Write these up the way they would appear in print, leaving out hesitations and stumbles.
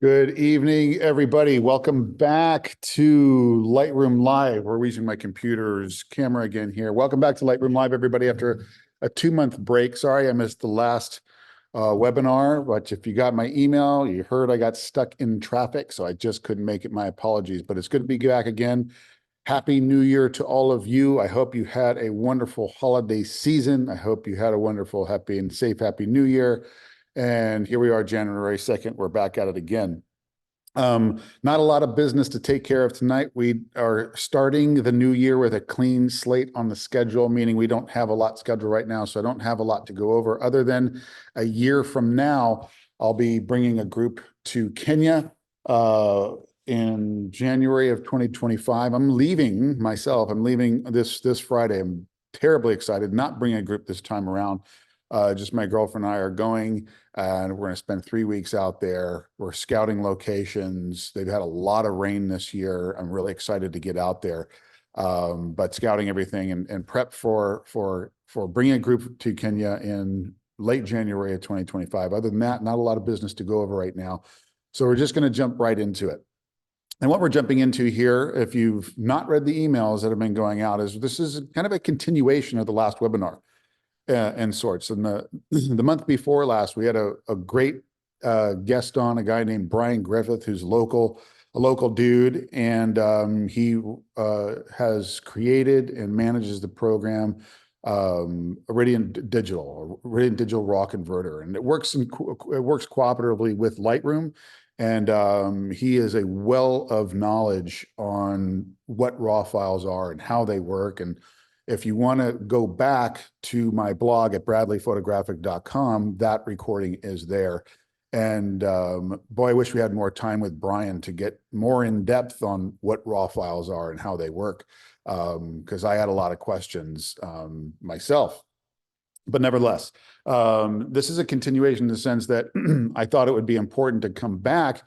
Good evening, everybody. Welcome back to Lightroom Live. We're using my computer's camera again here. Welcome back to Lightroom Live, everybody, after a 2-month break. Sorry, I missed the last webinar, but if you got my email, you heard I got stuck in traffic, so I just couldn't make it. My apologies, but it's good to be back again. Happy New Year to all of you. I hope you had a wonderful holiday season. I hope you had a wonderful, happy, and safe Happy New Year. And here we are, January 2nd. We're back at it again. Not a lot of business to take care of tonight. We are starting the new year with a clean slate on the schedule, meaning we don't have a lot scheduled right now. So I don't have a lot to go over other than a year from now, I'll be bringing a group to Kenya in January of 2025. I'm leaving myself. I'm leaving this Friday. I'm terribly excited, not bringing a group this time around. Just my girlfriend and I are going, and we're going to spend 3 weeks out there. We're scouting locations. They've had a lot of rain this year. I'm really excited to get out there, but scouting everything and prep for bringing a group to Kenya in late January of 2025. Other than that, not a lot of business to go over right now. So we're just going to jump right into it. And what we're jumping into here, if you've not read the emails that have been going out, is this is kind of a continuation of the last webinar. And sorts. And the month before last, we had a great guest on, a guy named Brian Griffith, who's a local dude, and he has created and manages the program Radiant Digital Raw Converter, and it works cooperatively with Lightroom. And he is a well of knowledge on what raw files are and how they work. And if you want to go back to my blog at bradleyphotographic.com, that recording is there. And boy, I wish we had more time with Brian to get more in depth on what raw files are and how they work, because I had a lot of questions myself. But nevertheless, this is a continuation in the sense that I thought it would be important to come back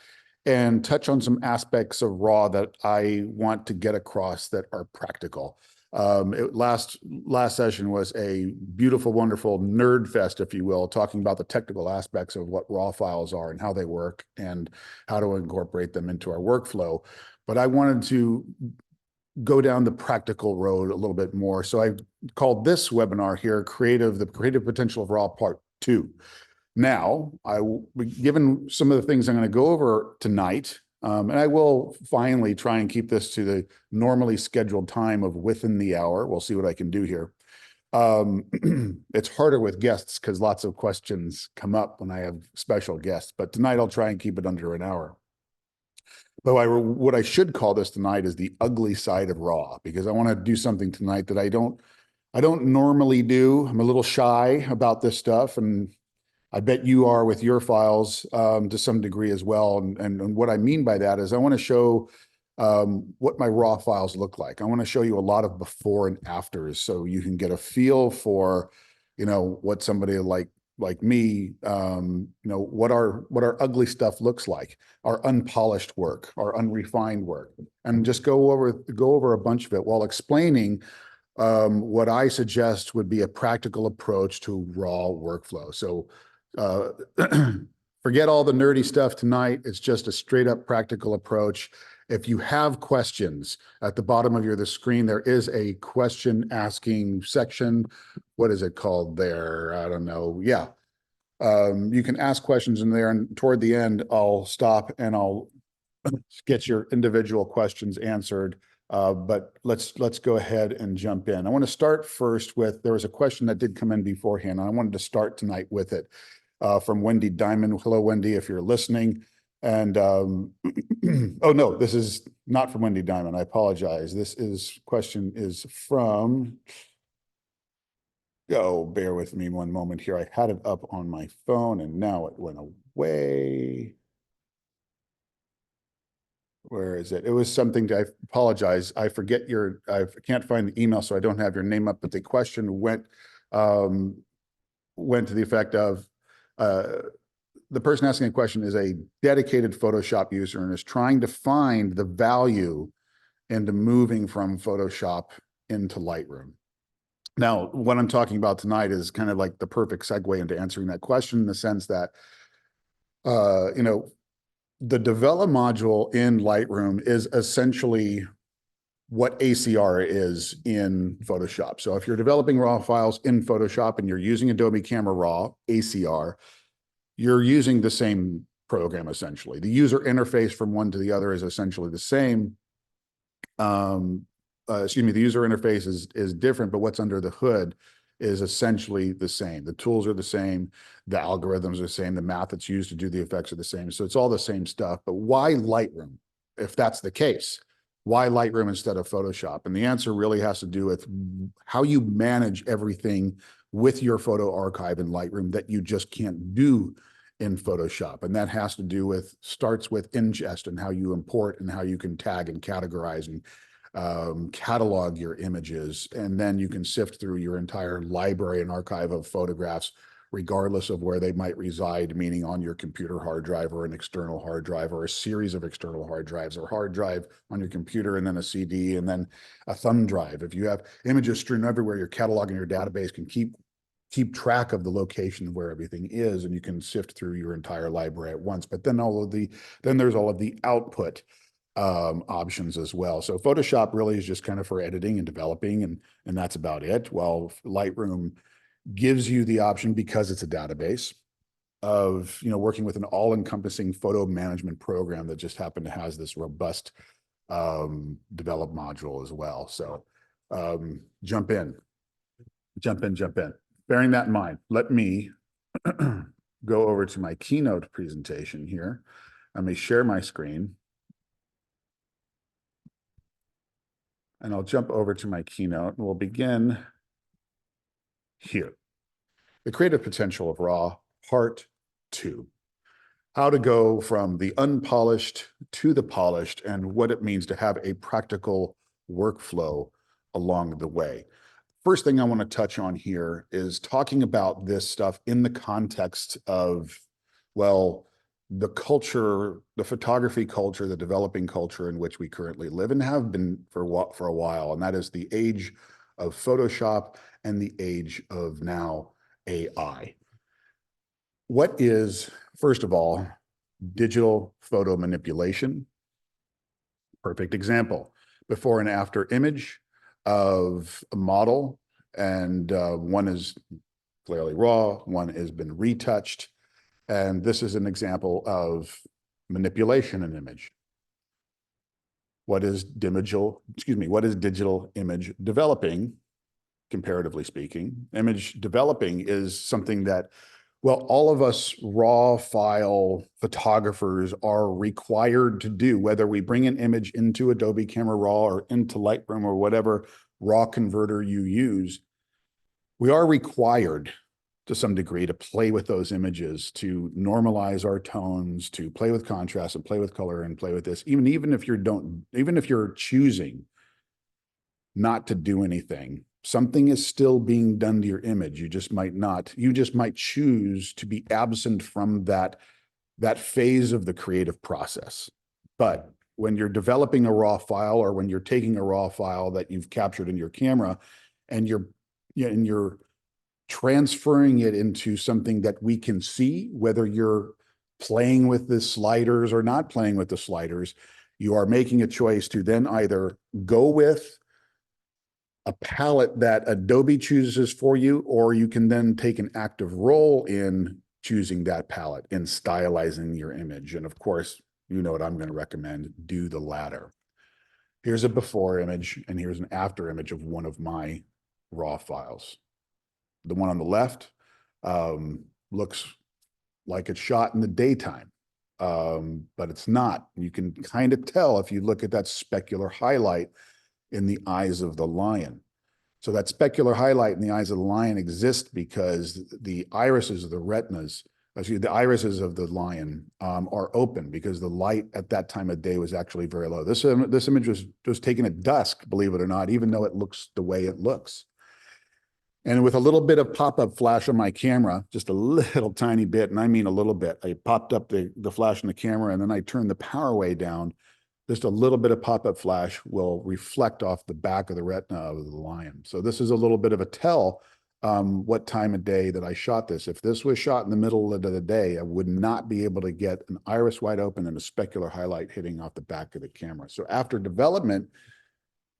and touch on some aspects of raw that I want to get across that are practical. Last session was a beautiful, wonderful nerd fest, if you will, talking about the technical aspects of what raw files are and how they work and how to incorporate them into our workflow. But I wanted to go down the practical road a little bit more. So I called this webinar here, The Creative Potential of Raw Part 2. Now, given some of the things I'm going to go over tonight, and I will finally try and keep this to the normally scheduled time of within the hour. We'll see what I can do here. It's harder with guests because lots of questions come up when I have special guests, but tonight I'll try and keep it under an hour. But what I should call this tonight is the ugly side of raw, because I want to do something tonight that I don't normally do. I'm a little shy about this stuff, and I bet you are with your files to some degree as well. And what I mean by that is I want to show what my raw files look like. I want to show you a lot of before and afters so you can get a feel for, what somebody like me, what our ugly stuff looks like, our unpolished work, our unrefined work, and just go over a bunch of it while explaining what I suggest would be a practical approach to raw workflow. So forget all the nerdy stuff tonight. It's just a straight up practical approach. If you have questions, at the bottom of the screen, there is a question asking section. What is it called there? I don't know. Yeah. You can ask questions in there, and toward the end, I'll stop and I'll get your individual questions answered. But let's go ahead and jump in. I want to start first with, there was a question that did come in beforehand, and I wanted to start tonight with it. From Wendy Diamond. Hello, Wendy, if you're listening. And oh no, this is not from Wendy Diamond. I apologize. Question is from, bear with me one moment here. I had it up on my phone and now it went away. Where is it? It was something I apologize. I can't find the email, so I don't have your name up, but the question went to the effect of, the person asking a question is a dedicated Photoshop user and is trying to find the value into moving from Photoshop into Lightroom. Now, what I'm talking about tonight is kind of like the perfect segue into answering that question, in the sense that, the develop module in Lightroom is essentially what ACR is in Photoshop. So if you're developing raw files in Photoshop and you're using Adobe Camera Raw, ACR, you're using the same program essentially. The user interface from one to the other is essentially the same. The user interface is different, but what's under the hood is essentially the same. The tools are the same, the algorithms are the same, the math that's used to do the effects are the same. So it's all the same stuff. But why Lightroom, if that's the case? Why Lightroom instead of Photoshop? And the answer really has to do with how you manage everything with your photo archive in Lightroom that you just can't do in Photoshop. And that has to do with, starts with ingest and how you import and how you can tag and categorize and catalog your images. And then you can sift through your entire library and archive of photographs, regardless of where they might reside, meaning on your computer hard drive or an external hard drive or a series of external hard drives, or hard drive on your computer and then a CD and then a thumb drive. If you have images strewn everywhere, your catalog and your database can keep track of the location of where everything is, and you can sift through your entire library at once. But then there's all of the output options as well. So Photoshop really is just kind of for editing and developing, and that's about it. Well, Lightroom gives you the option, because it's a database, of working with an all-encompassing photo management program that just happened to has this robust develop module as well. So jump in. Bearing that in mind, let me go over to my keynote presentation here. Let me share my screen. And I'll jump over to my keynote, and we'll begin here. The creative potential of RAW, part 2. How to go from the unpolished to the polished, and what it means to have a practical workflow along the way. First thing I want to touch on here is talking about this stuff in the context of, well, the culture, the photography culture, the developing culture in which we currently live and have been for a while, and that is the age of Photoshop and the age of now AI. What is, first of all, digital photo manipulation? Perfect example. Before and after image of a model, and one is clearly raw, one has been retouched, and this is an example of manipulation in image. What is digital image developing, comparatively speaking? Image developing is something that, well, all of us raw file photographers are required to do, whether we bring an image into Adobe Camera Raw or into Lightroom or whatever raw converter you use. We are required to some degree to play with those images, to normalize our tones, to play with contrast and play with color and play with this. Even if you're choosing not to do anything, something is still being done to your image. You just might choose to be absent from that phase of the creative process. But when you're developing a raw file, or when you're taking a raw file that you've captured in your camera and you're transferring it into something that we can see, whether you're playing with the sliders or not playing with the sliders, you are making a choice to then either go with a palette that Adobe chooses for you, or you can then take an active role in choosing that palette and stylizing your image. And of course, you know what I'm going to recommend: do the latter. Here's a before image, and here's an after image of one of my raw files. The one on the left looks like it's shot in the daytime, but it's not. You can kind of tell if you look at that specular highlight in the eyes of the lion. So that specular highlight in the eyes of the lion exists because the irises of the retinas, the irises of the lion are open, because the light at that time of day was actually very low. This image was taken at dusk, believe it or not, even though it looks the way it looks. And with a little bit of pop-up flash on my camera, just a little tiny bit, and I mean a little bit, I popped up the flash on the camera, and then I turned the power way down. Just a little bit of pop-up flash will reflect off the back of the retina of the lion. So this is a little bit of a tell what time of day that I shot this. If this was shot in the middle of the day, I would not be able to get an iris wide open and a specular highlight hitting off the back of the camera. So after development,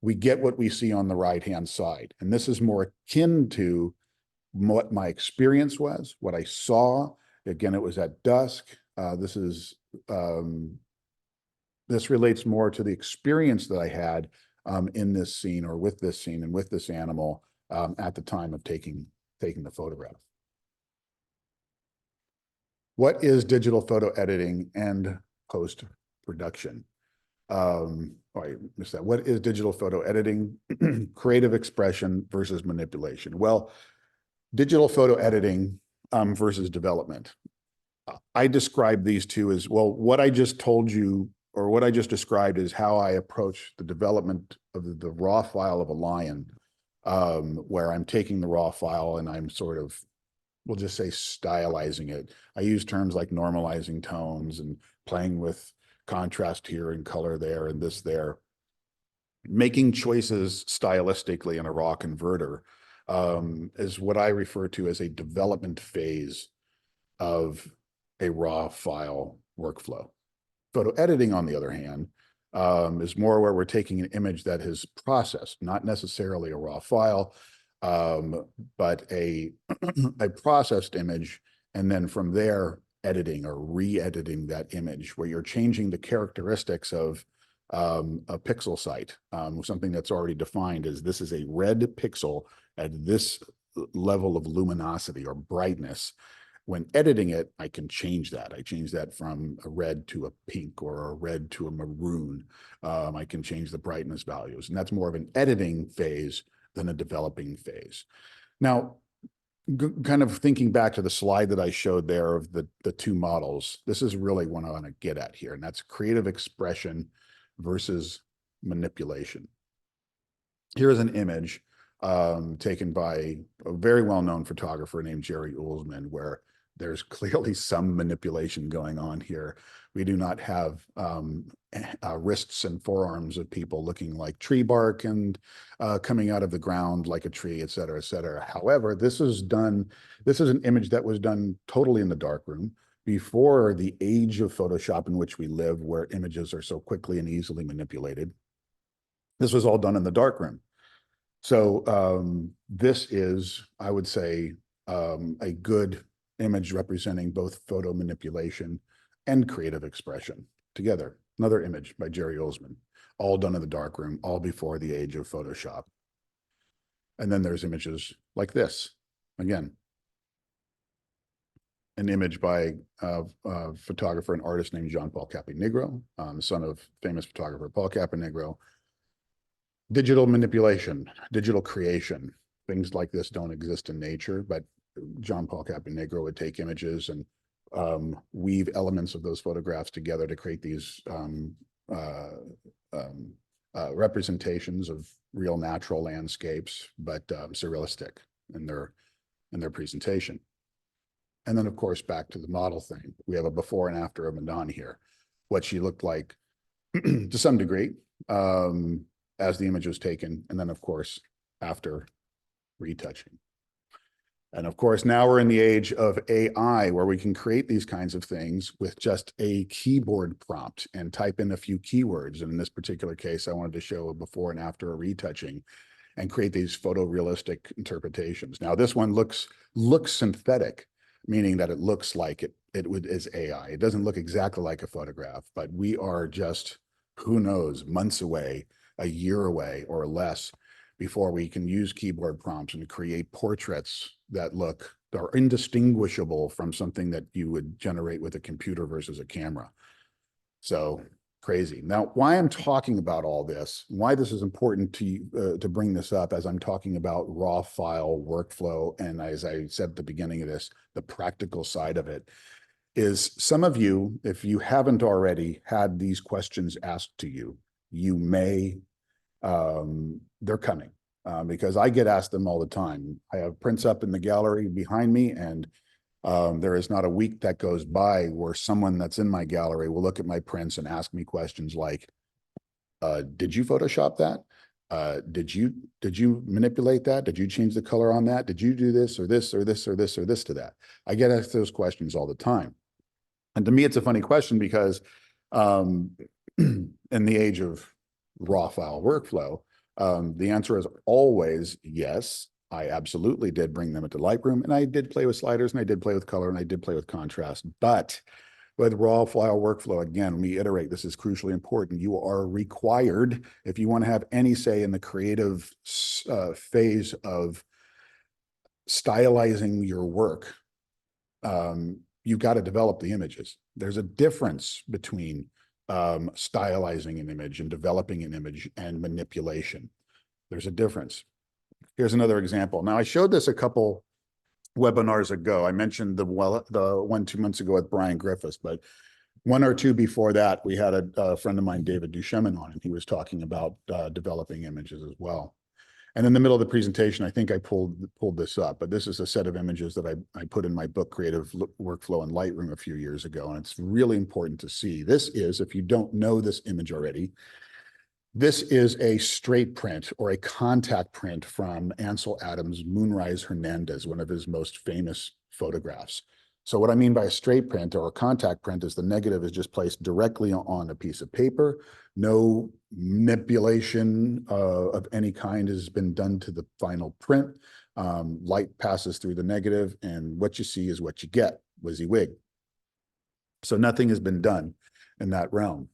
we get what we see on the right-hand side. And this is more akin to what my experience was, what I saw. Again, it was at dusk. This relates more to the experience that I had in this scene or with this scene and with this animal at the time of taking the photograph. What is digital photo editing and post-production? I missed that. What is digital photo editing, creative expression versus manipulation? Well, digital photo editing versus development. I describe these two as, well, what I just told you, or what I just described is how I approach the development of the raw file of a lion, where I'm taking the raw file and I'm sort of, we'll just say, stylizing it. I use terms like normalizing tones and playing with contrast here and color there and this there, making choices stylistically in a raw converter is what I refer to as a development phase of a raw file workflow. Photo editing, on the other hand, is more where we're taking an image that is processed, not necessarily a raw file, but a processed image, and then from there, editing or re-editing that image, where you're changing the characteristics of a pixel site, something that's already defined as this is a red pixel at this level of luminosity or brightness. When editing it, I can change that. I change that from a red to a pink or a red to a maroon. I can change the brightness values, and that's more of an editing phase than a developing phase. Now, kind of thinking back to the slide that I showed there of the two models, this is really what I want to get at here, and that's creative expression versus manipulation. Here's an image taken by a very well-known photographer named Jerry Ullsman, where there's clearly some manipulation going on here. We do not have wrists and forearms of people looking like tree bark and coming out of the ground like a tree, et cetera, et cetera. However, this is an image that was done totally in the darkroom before the age of Photoshop in which we live, where images are so quickly and easily manipulated. This was all done in the darkroom. So this is, I would say, a good image representing both photo manipulation and creative expression together. Another image by Jerry Ullsman, all done in the darkroom, all before the age of Photoshop. And then there's images like this. Again, an image by a photographer and artist named Jean-Paul Caponegro, son of famous photographer Paul Caponegro. Digital manipulation, digital creation, things like this don't exist in nature, but Jean-Paul Caponegro would take images and weave elements of those photographs together to create these representations of real natural landscapes, but surrealistic in their presentation. And then, of course, back to the model thing. We have a before and after of Madonna here, what she looked like to some degree as the image was taken, and then, of course, after retouching. And of course, now we're in the age of AI, where we can create these kinds of things with just a keyboard prompt and type in a few keywords. And in this particular case, I wanted to show a before and after a retouching and create these photorealistic interpretations. Now, this one looks synthetic, meaning that it looks like it is AI. It doesn't look exactly like a photograph, but we are just, who knows, months away, a year away or less, before we can use keyboard prompts and create portraits that are indistinguishable from something that you would generate with a computer versus a camera. So crazy. Now, why I'm talking about all this, why this is important to bring this up as I'm talking about raw file workflow, and as I said at the beginning of this, the practical side of it, is some of you, if you haven't already had these questions asked to you, you may, they're coming. Because I get asked them all the time. I have prints up in the gallery behind me, and there is not a week that goes by where someone that's in my gallery will look at my prints and ask me questions like, did you Photoshop that? Did you manipulate that? Did you change the color on that? Did you do this or this or this or this or this to that? I get asked those questions all the time. And to me, it's a funny question because in the age of raw file workflow, the answer is always yes. I absolutely did bring them into Lightroom, and I did play with sliders, and I did play with color, and I did play with contrast. But with raw file workflow, again, we iterate, this is crucially important. You are required, if you want to have any say in the creative phase of stylizing your work, you've got to develop the images. There's a difference between stylizing an image and developing an image and manipulation. There's a difference. Here's another example. Now, I showed this a couple webinars ago. I mentioned the one 2 months ago with Brian Griffiths, but one or two before that, we had a friend of mine, David Duchemin, on, and he was talking about developing images as well. And in the middle of the presentation, I think I pulled this up, but this is a set of images that I put in my book, Creative Workflow in Lightroom, a few years ago. And it's really important to see. This is, if you don't know this image already, this is a straight print or a contact print from Ansel Adams' Moonrise Hernandez, one of his most famous photographs. So what I mean by a straight print or a contact print is the negative is just placed directly on a piece of paper. No manipulation of any kind has been done to the final print. Light passes through the negative, and what you see is what you get, WYSIWYG. So nothing has been done in that realm.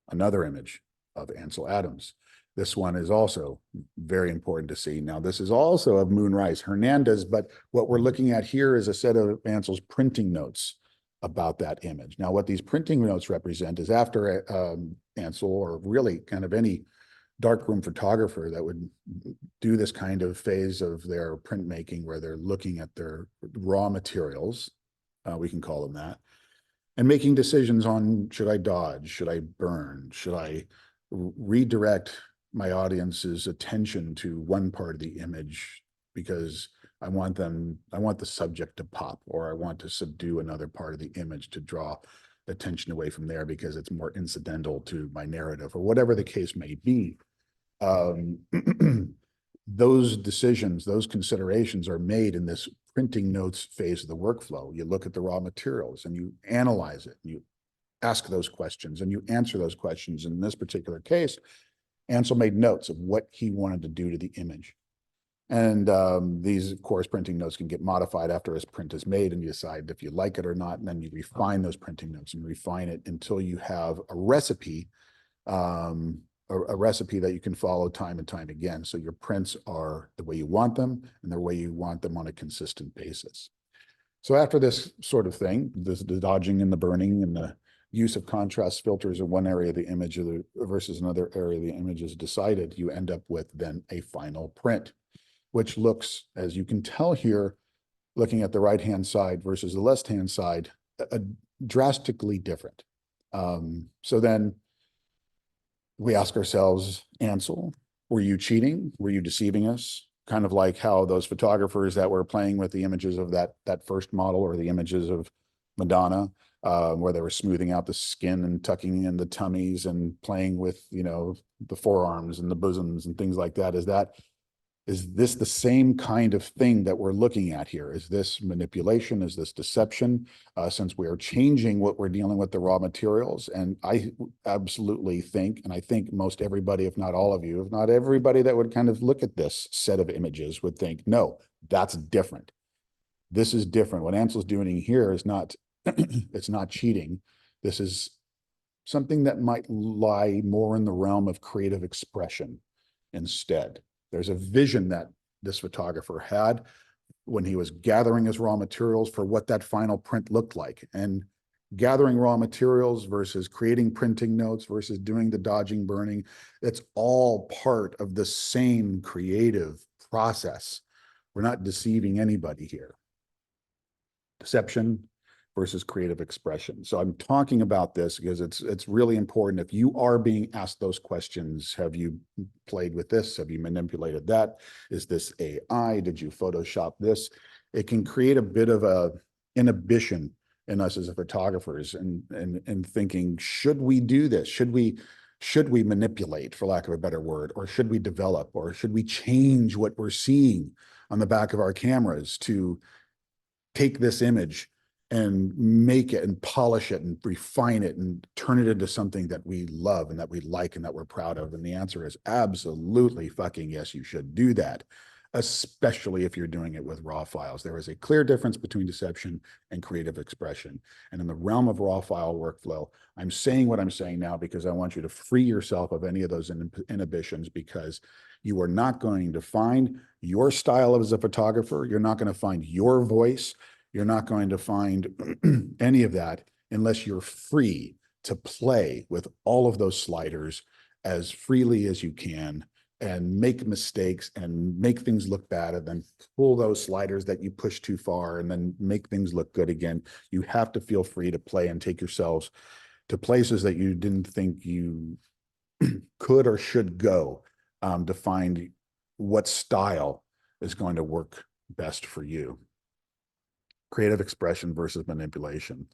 Another image of Ansel Adams. This one is also very important to see. Now, this is also of Moonrise Hernandez, but what we're looking at here is a set of Ansel's printing notes about that image. Now, what these printing notes represent is after Ansel, or really kind of any darkroom photographer that would do this kind of phase of their printmaking, where they're looking at their raw materials, we can call them that, and making decisions on, should I dodge, should I burn, should I redirect my audience's attention to one part of the image because I want the subject to pop, or I want to subdue another part of the image to draw attention away from there because it's more incidental to my narrative, or whatever the case may be. Those decisions, those considerations are made in this printing notes phase of the workflow. You look at the raw materials and you analyze it, and you ask those questions and you answer those questions. In this particular case, Ansel made notes of what he wanted to do to the image. And these, of course, printing notes can get modified after his print is made, and you decide if you like it or not, and then you refine those printing notes and refine it until you have a recipe, a recipe that you can follow time and time again. So your prints are the way you want them and the way you want them on a consistent basis. So after this sort of thing, the dodging and the burning and the use of contrast filters in one area of the image versus another area of the image is decided, you end up with then a final print, which looks, as you can tell here, looking at the right-hand side versus the left-hand side, drastically different. So then we ask ourselves, Ansel, were you cheating? Were you deceiving us? Kind of like how those photographers that were playing with the images of that first model, or the images of Madonna, where they were smoothing out the skin and tucking in the tummies and playing with, the forearms and the bosoms and things like that. Is this the same kind of thing that we're looking at here? Is this manipulation? Is this deception? Since we are changing what we're dealing with, the raw materials. And I absolutely think, and I think most everybody, if not all of you, if not everybody that would kind of look at this set of images would think, no, that's different. This is different. What Ansel's doing here is not, it's not cheating. This is something that might lie more in the realm of creative expression instead. There's a vision that this photographer had when he was gathering his raw materials for what that final print looked like. And gathering raw materials versus creating printing notes versus doing the dodging, burning, it's all part of the same creative process. We're not deceiving anybody here. Deception versus creative expression. So I'm talking about this because it's really important. If you are being asked those questions, have you played with this? Have you manipulated that? Is this AI? Did you Photoshop this? It can create a bit of a inhibition in us as photographers and thinking, should we do this? Should we should we manipulate, for lack of a better word, or should we develop, or should we change what we're seeing on the back of our cameras to take this image and make it and polish it and refine it and turn it into something that we love and that we like and that we're proud of? And the answer is absolutely fucking yes, you should do that, especially if you're doing it with raw files. There is a clear difference between deception and creative expression. And in the realm of raw file workflow, I'm saying what I'm saying now because I want you to free yourself of any of those inhibitions, because you are not going to find your style as a photographer. You're not going to find your voice. You're not going to find any of that unless you're free to play with all of those sliders as freely as you can and make mistakes and make things look bad, and then pull those sliders that you push too far and then make things look good again. You have to feel free to play and take yourselves to places that you didn't think you could or should go, to find what style is going to work best for you. Creative expression versus manipulation.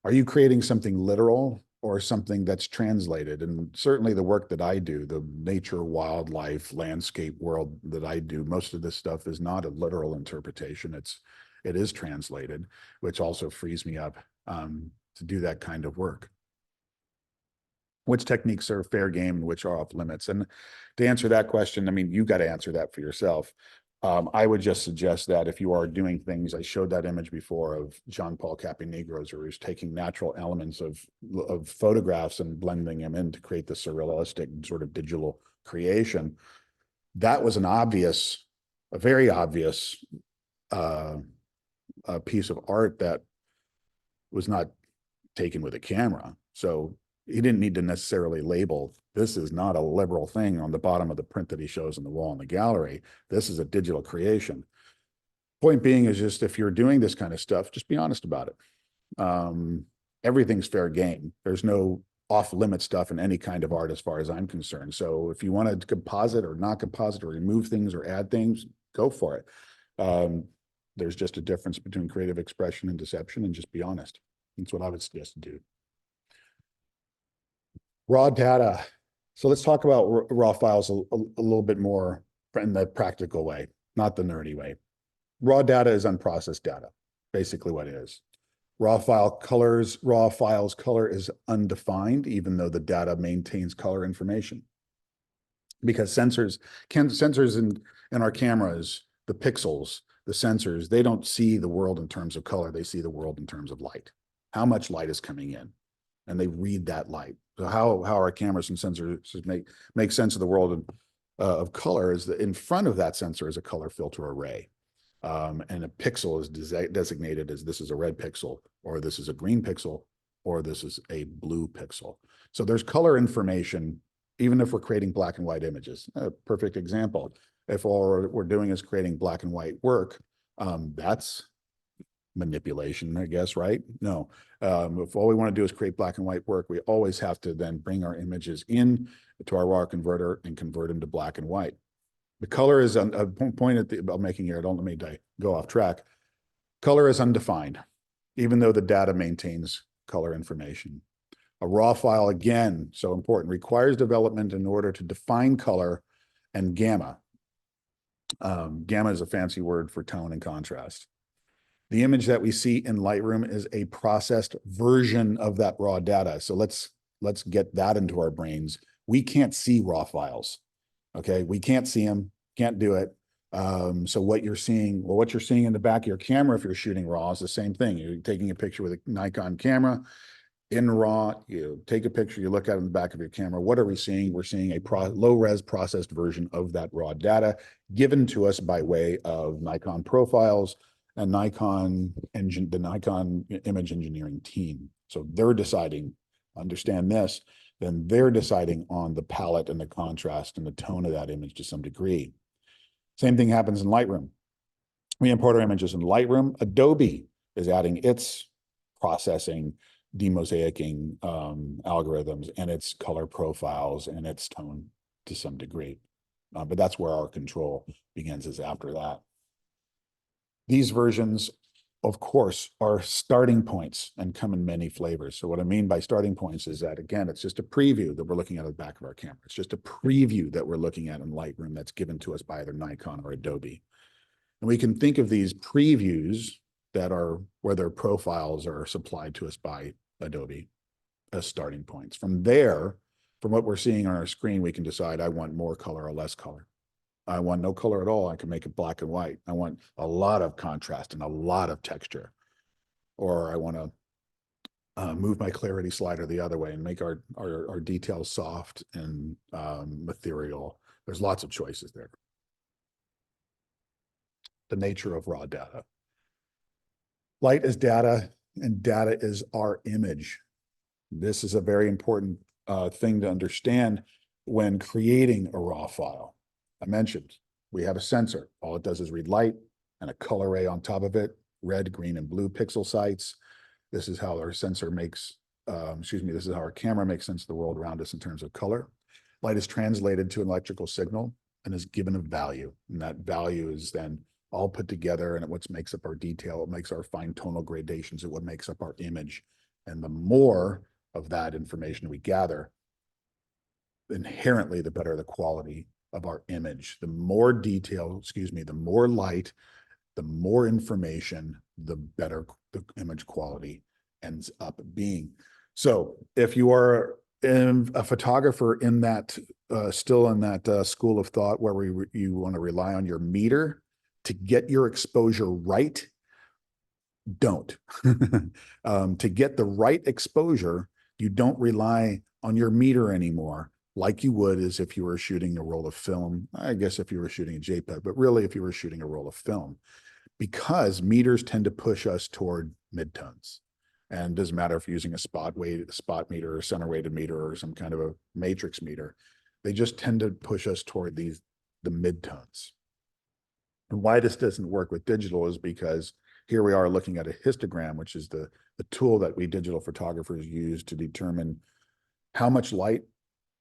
Are you creating something literal or something that's translated? And certainly the work that I do, the nature, wildlife, landscape world that I do, most of this stuff is not a literal interpretation. It is translated, which also frees me up to do that kind of work. Which techniques are fair game and which are off limits? And to answer that question, I mean, you got to answer that for yourself. I would just suggest that if you are doing things, I showed that image before of Jean Paul Capinegros, where he's taking natural elements of photographs and blending them in to create the surrealistic sort of digital creation. That was a very obvious piece of art that was not taken with a camera. So he didn't need to necessarily label, this is not a liberal thing on the bottom of the print that he shows on the wall in the gallery. This is a digital creation. Point being is just, if you're doing this kind of stuff, just be honest about it. Everything's fair game. There's no off limit stuff in any kind of art as far as I'm concerned. So if you want to composite or not composite or remove things or add things, go for it. There's just a difference between creative expression and deception, and just be honest. That's what I would suggest to do. Raw data. So let's talk about raw files a little bit more in the practical way, not the nerdy way. Raw data is unprocessed data, basically what it is. Raw files color is undefined, even though the data maintains color information. Because sensors in our cameras, the pixels, the sensors, they don't see the world in terms of color. They see the world in terms of light. How much light is coming in? And they read that light. So how our cameras and sensors make sense of the world of color is that in front of that sensor is a color filter array. And a pixel is designated as, this is a red pixel, or this is a green pixel, or this is a blue pixel. So there's color information, even if we're creating black and white images. A perfect example. If all we're doing is creating black and white work, that's manipulation, I guess, right? No. If all we want to do is create black and white work, we always have to then bring our images in to our raw converter and convert them to black and white. The color is a point I'm making here. Don't let me go off track. Color is undefined, even though the data maintains color information. A raw file, again, so important, requires development in order to define color and gamma. Gamma is a fancy word for tone and contrast. The image that we see in Lightroom is a processed version of that raw data. So let's get that into our brains. We can't see raw files. Okay, we can't see them, can't do it. So what you're seeing in the back of your camera, if you're shooting raw, is the same thing. You're taking a picture with a Nikon camera in raw, you take a picture, you look at it in the back of your camera. What are we seeing? We're seeing a low-res processed version of that raw data given to us by way of Nikon profiles and the Nikon image engineering team. So they're deciding, understand this, then they're deciding on the palette and the contrast and the tone of that image to some degree. Same thing happens in Lightroom. We import our images in Lightroom. Adobe is adding its processing, demosaicing algorithms and its color profiles and its tone to some degree. But that's where our control begins, is after that. These versions of course, are starting points and come in many flavors. So what I mean by starting points is that, again, it's just a preview that we're looking at the back of our camera. It's just a preview that we're looking at in Lightroom that's given to us by either Nikon or Adobe. And we can think of these previews that are where their profiles are supplied to us by Adobe as starting points. From there, from what we're seeing on our screen, we can decide I want more color or less color. I want no color at all. I can make it black and white. I want a lot of contrast and a lot of texture. Or I want to move my clarity slider the other way and make our details soft and ethereal. There's lots of choices there. The nature of raw data. Light is data, and data is our image. This is a very important thing to understand when creating a raw file. I mentioned we have a sensor. All it does is read light and a color ray on top of it, red, green, and blue pixel sites. This is how our sensor makes, this is how our camera makes sense of the world around us in terms of color. Light is translated to an electrical signal and is given a value. And that value is then all put together, and what makes up our detail, it makes our fine tonal gradations, and what makes up our image. And the more of that information we gather, inherently, the better the quality of our image. The more detail, the more light, the more information, the better the image quality ends up being. So if you are a photographer in that, still in that school of thought where you want to rely on your meter to get your exposure right, don't. To get the right exposure, you don't rely on your meter anymore, like you would as if you were shooting a roll of film. I guess if you were shooting a JPEG, but really if you were shooting a roll of film, because meters tend to push us toward midtones. And it doesn't matter if you're using a spot meter or center weighted meter or some kind of a matrix meter, they just tend to push us toward the midtones. And why this doesn't work with digital is because here we are looking at a histogram, which is the tool that we digital photographers use to determine how much light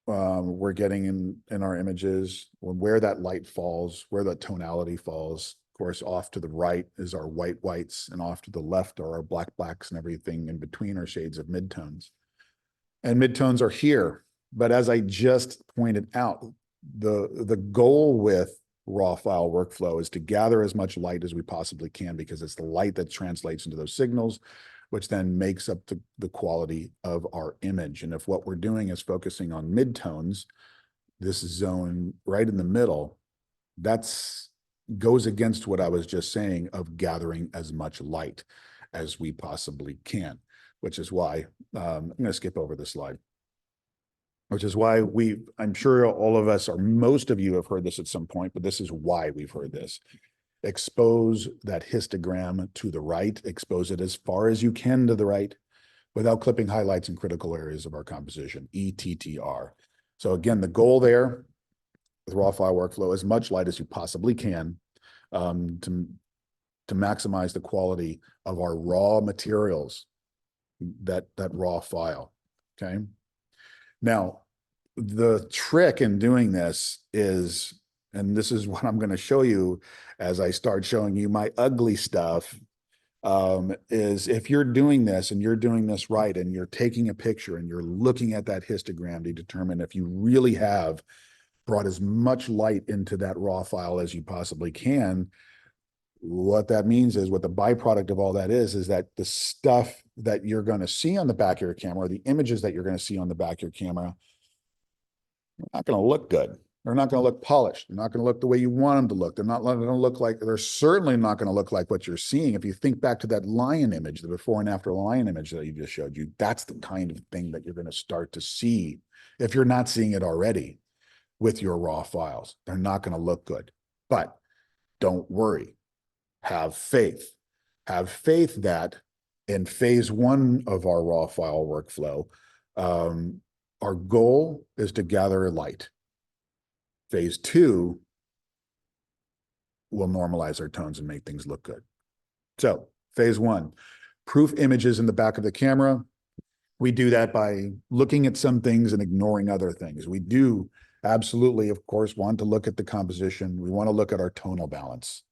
we're getting in our images, where that light falls, where that tonality falls. Of course, off to the right is our whites, and off to the left are our blacks, and everything in between are shades of midtones. And midtones are here. But as I just pointed out, the goal with raw file workflow is to gather as much light as we possibly can, because it's the light that translates into those signals, which then makes up the quality of our image. And if what we're doing is focusing on midtones, this zone right in the middle, that's goes against what I was just saying of gathering as much light as we possibly can, which is why I'm going to skip over this slide. Which is why I'm sure all of us, or most of you have heard this at some point, but this is why we've heard this. Expose that histogram to the right, expose it as far as you can to the right without clipping highlights in critical areas of our composition, ETTR. So again, the goal there with raw file workflow, as much light as you possibly can to maximize the quality of our raw materials, that raw file, okay? Now, the trick in doing this is, and this is what I'm going to show you as I start showing you my ugly stuff, is if you're doing this and you're doing this right and you're taking a picture and you're looking at that histogram to determine if you really have brought as much light into that raw file as you possibly can, what that means is, what the byproduct of all that is that the stuff that you're going to see on the back of your camera, or the images that you're going to see on the back of your camera, are not going to look good. They're not going to look polished. They're not going to look the way you want them to look. They're not going to look like, they're certainly not going to look like what you're seeing. If you think back to that lion image, the before and after lion image that you just showed you, that's the kind of thing that you're going to start to see if you're not seeing it already with your raw files. They're not going to look good. But don't worry. Have faith. Have faith that in phase one of our raw file workflow, our goal is to gather light. Phase two will normalize our tones and make things look good. So phase one, proof images in the back of the camera. We do that by looking at some things and ignoring other things. We do absolutely, of course, want to look at the composition. We want to look at our tonal balance.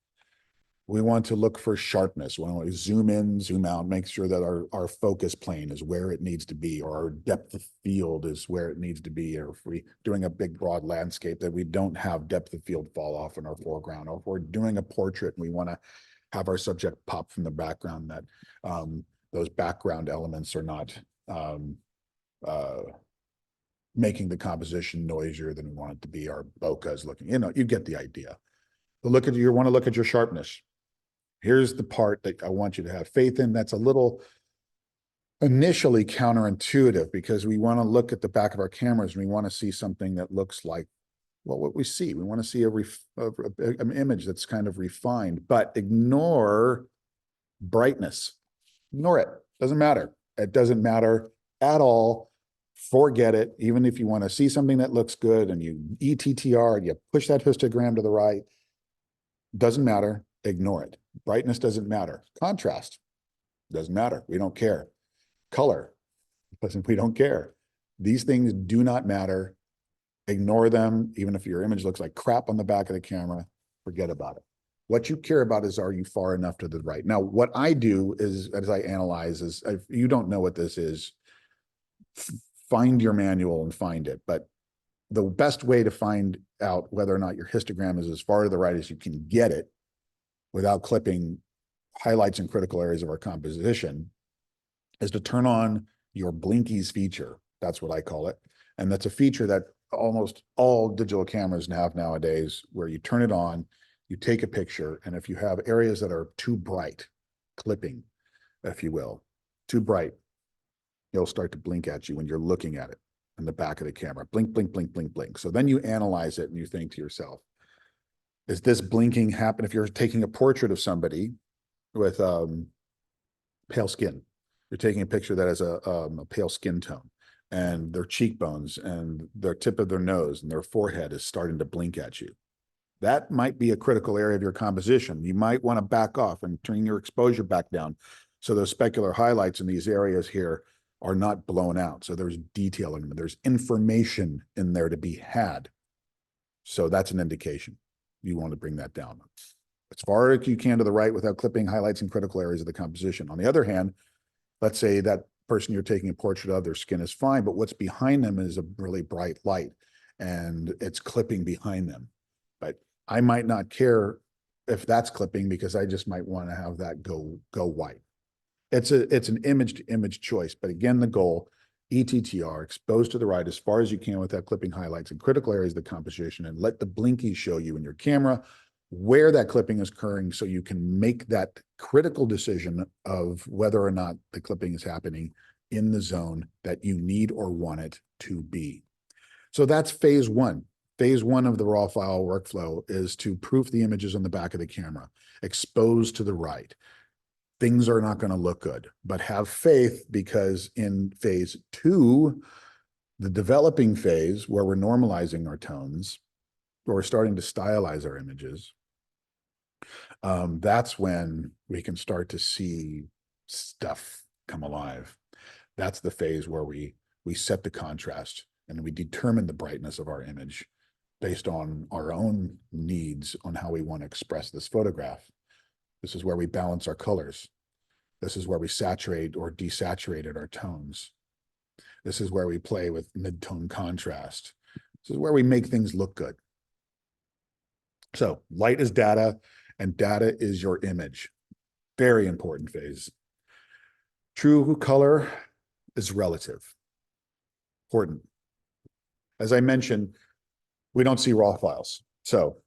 We want to look for sharpness. We want to zoom in, zoom out, make sure that our focus plane is where it needs to be, or our depth of field is where it needs to be. Or if we're doing a big, broad landscape, that we don't have depth of field fall off in our foreground. Or if we're doing a portrait and we want to have our subject pop from the background, that those background elements are not making the composition noisier than we want it to be. Our bokeh is looking, you get the idea. But you want to look at your sharpness. Here's the part that I want you to have faith in. That's a little initially counterintuitive, because we want to look at the back of our cameras and we want to see something that looks like, well, what we see. We want to see an image that's kind of refined, but ignore brightness. Ignore it. Doesn't matter. It doesn't matter at all. Forget it. Even if you want to see something that looks good and you ETTR and you push that histogram to the right, doesn't matter. Ignore it. Brightness doesn't matter. Contrast doesn't matter. We don't care. Color, we don't care. These things do not matter. Ignore them. Even if your image looks like crap on the back of the camera, forget about it. What you care about is, are you far enough to the right? Now, what I do is, as I analyze, is if you don't know what this is, find your manual and find it. But the best way to find out whether or not your histogram is as far to the right as you can get it without clipping highlights and critical areas of our composition is to turn on your blinkies feature. That's what I call it. And that's a feature that almost all digital cameras have nowadays, where you turn it on, you take a picture, and if you have areas that are too bright, clipping, if you will, too bright, it'll start to blink at you when you're looking at it in the back of the camera. Blink, blink, blink, blink, blink. So then you analyze it and you think to yourself, is this blinking happen? If you're taking a portrait of somebody with pale skin, you're taking a picture that has a pale skin tone, and their cheekbones and their tip of their nose and their forehead is starting to blink at you. That might be a critical area of your composition. You might want to back off and turn your exposure back down, so those specular highlights in these areas here are not blown out. So there's detailing, there's information in there to be had. So that's an indication you want to bring that down as far as you can to the right without clipping highlights and critical areas of the composition. On the other hand, let's say that person you're taking a portrait of, their skin is fine, but what's behind them is a really bright light and it's clipping behind them. But I might not care if that's clipping, because I just might want to have that go white. It's an image to image choice. But again, the goal, ETTR, expose to the right as far as you can without clipping highlights and critical areas of the composition, and let the blinkies show you in your camera where that clipping is occurring, so you can make that critical decision of whether or not the clipping is happening in the zone that you need or want it to be. So that's phase one. Phase one of the raw file workflow is to proof the images on the back of the camera, expose to the right. Things are not going to look good, but have faith, because in phase two, the developing phase, where we're normalizing our tones, or we're starting to stylize our images, that's when we can start to see stuff come alive. That's the phase where we set the contrast and we determine the brightness of our image based on our own needs on how we want to express this photograph. This is where we balance our colors. This is where we saturate or desaturate our tones. This is where we play with mid-tone contrast. This is where we make things look good. So light is data, and data is your image. Very important phase. True color is relative. Important. As I mentioned, we don't see raw files. So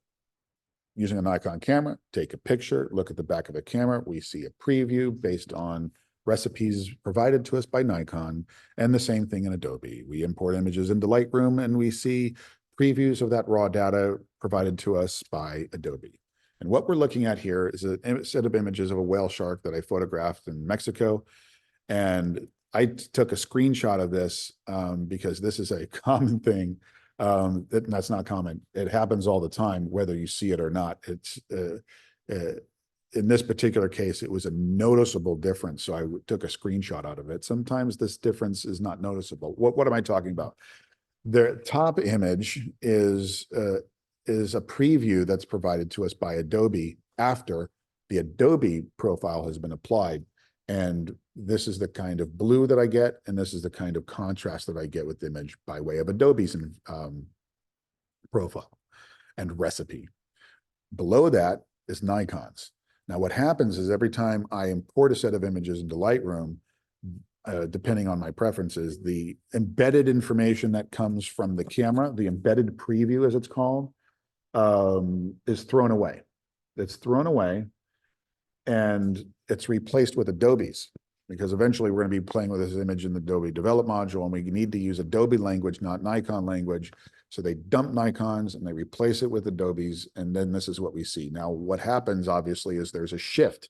using a Nikon camera, take a picture, look at the back of the camera. We see a preview based on recipes provided to us by Nikon, and the same thing in Adobe. We import images into Lightroom and we see previews of that raw data provided to us by Adobe. And what we're looking at here is a set of images of a whale shark that I photographed in Mexico. And I took a screenshot of this because this is a common thing. That's not common. It happens all the time, whether you see it or not. It's in this particular case, it was a noticeable difference. So I took a screenshot out of it. Sometimes this difference is not noticeable. What am I talking about? The top image is a preview that's provided to us by Adobe after the Adobe profile has been applied. And this is the kind of blue that I get, and this is the kind of contrast that I get with the image by way of Adobe's profile and recipe. Below that is Nikon's. Now, what happens is every time I import a set of images into Lightroom, depending on my preferences, the embedded information that comes from the camera, the embedded preview, as it's called, is thrown away. It's thrown away, and it's replaced with Adobe's, because eventually we're going to be playing with this image in the Adobe Develop module, and we need to use Adobe language, not Nikon language. So they dump Nikon's and they replace it with Adobe's, and then this is what we see. Now, what happens, obviously, is there's a shift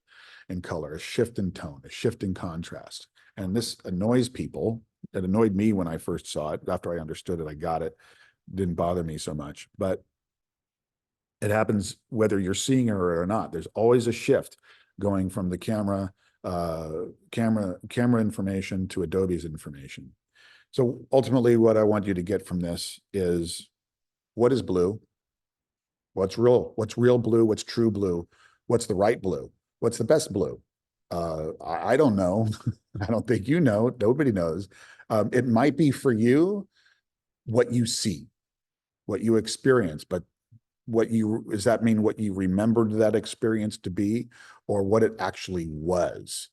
in color, a shift in tone, a shift in contrast. And this annoys people. It annoyed me when I first saw it. After I understood it, I got it. Didn't bother me so much. But it happens whether you're seeing it or not. There's always a shift going from the camera information to Adobe's information. So ultimately, what I want you to get from this is, what is blue? What's real? What's real blue? What's true blue? What's the right blue? What's the best blue? I don't know. I don't think you know. Nobody knows. It might be for you what you see, what you experience, but does that mean what you remembered that experience to be, or what it actually was?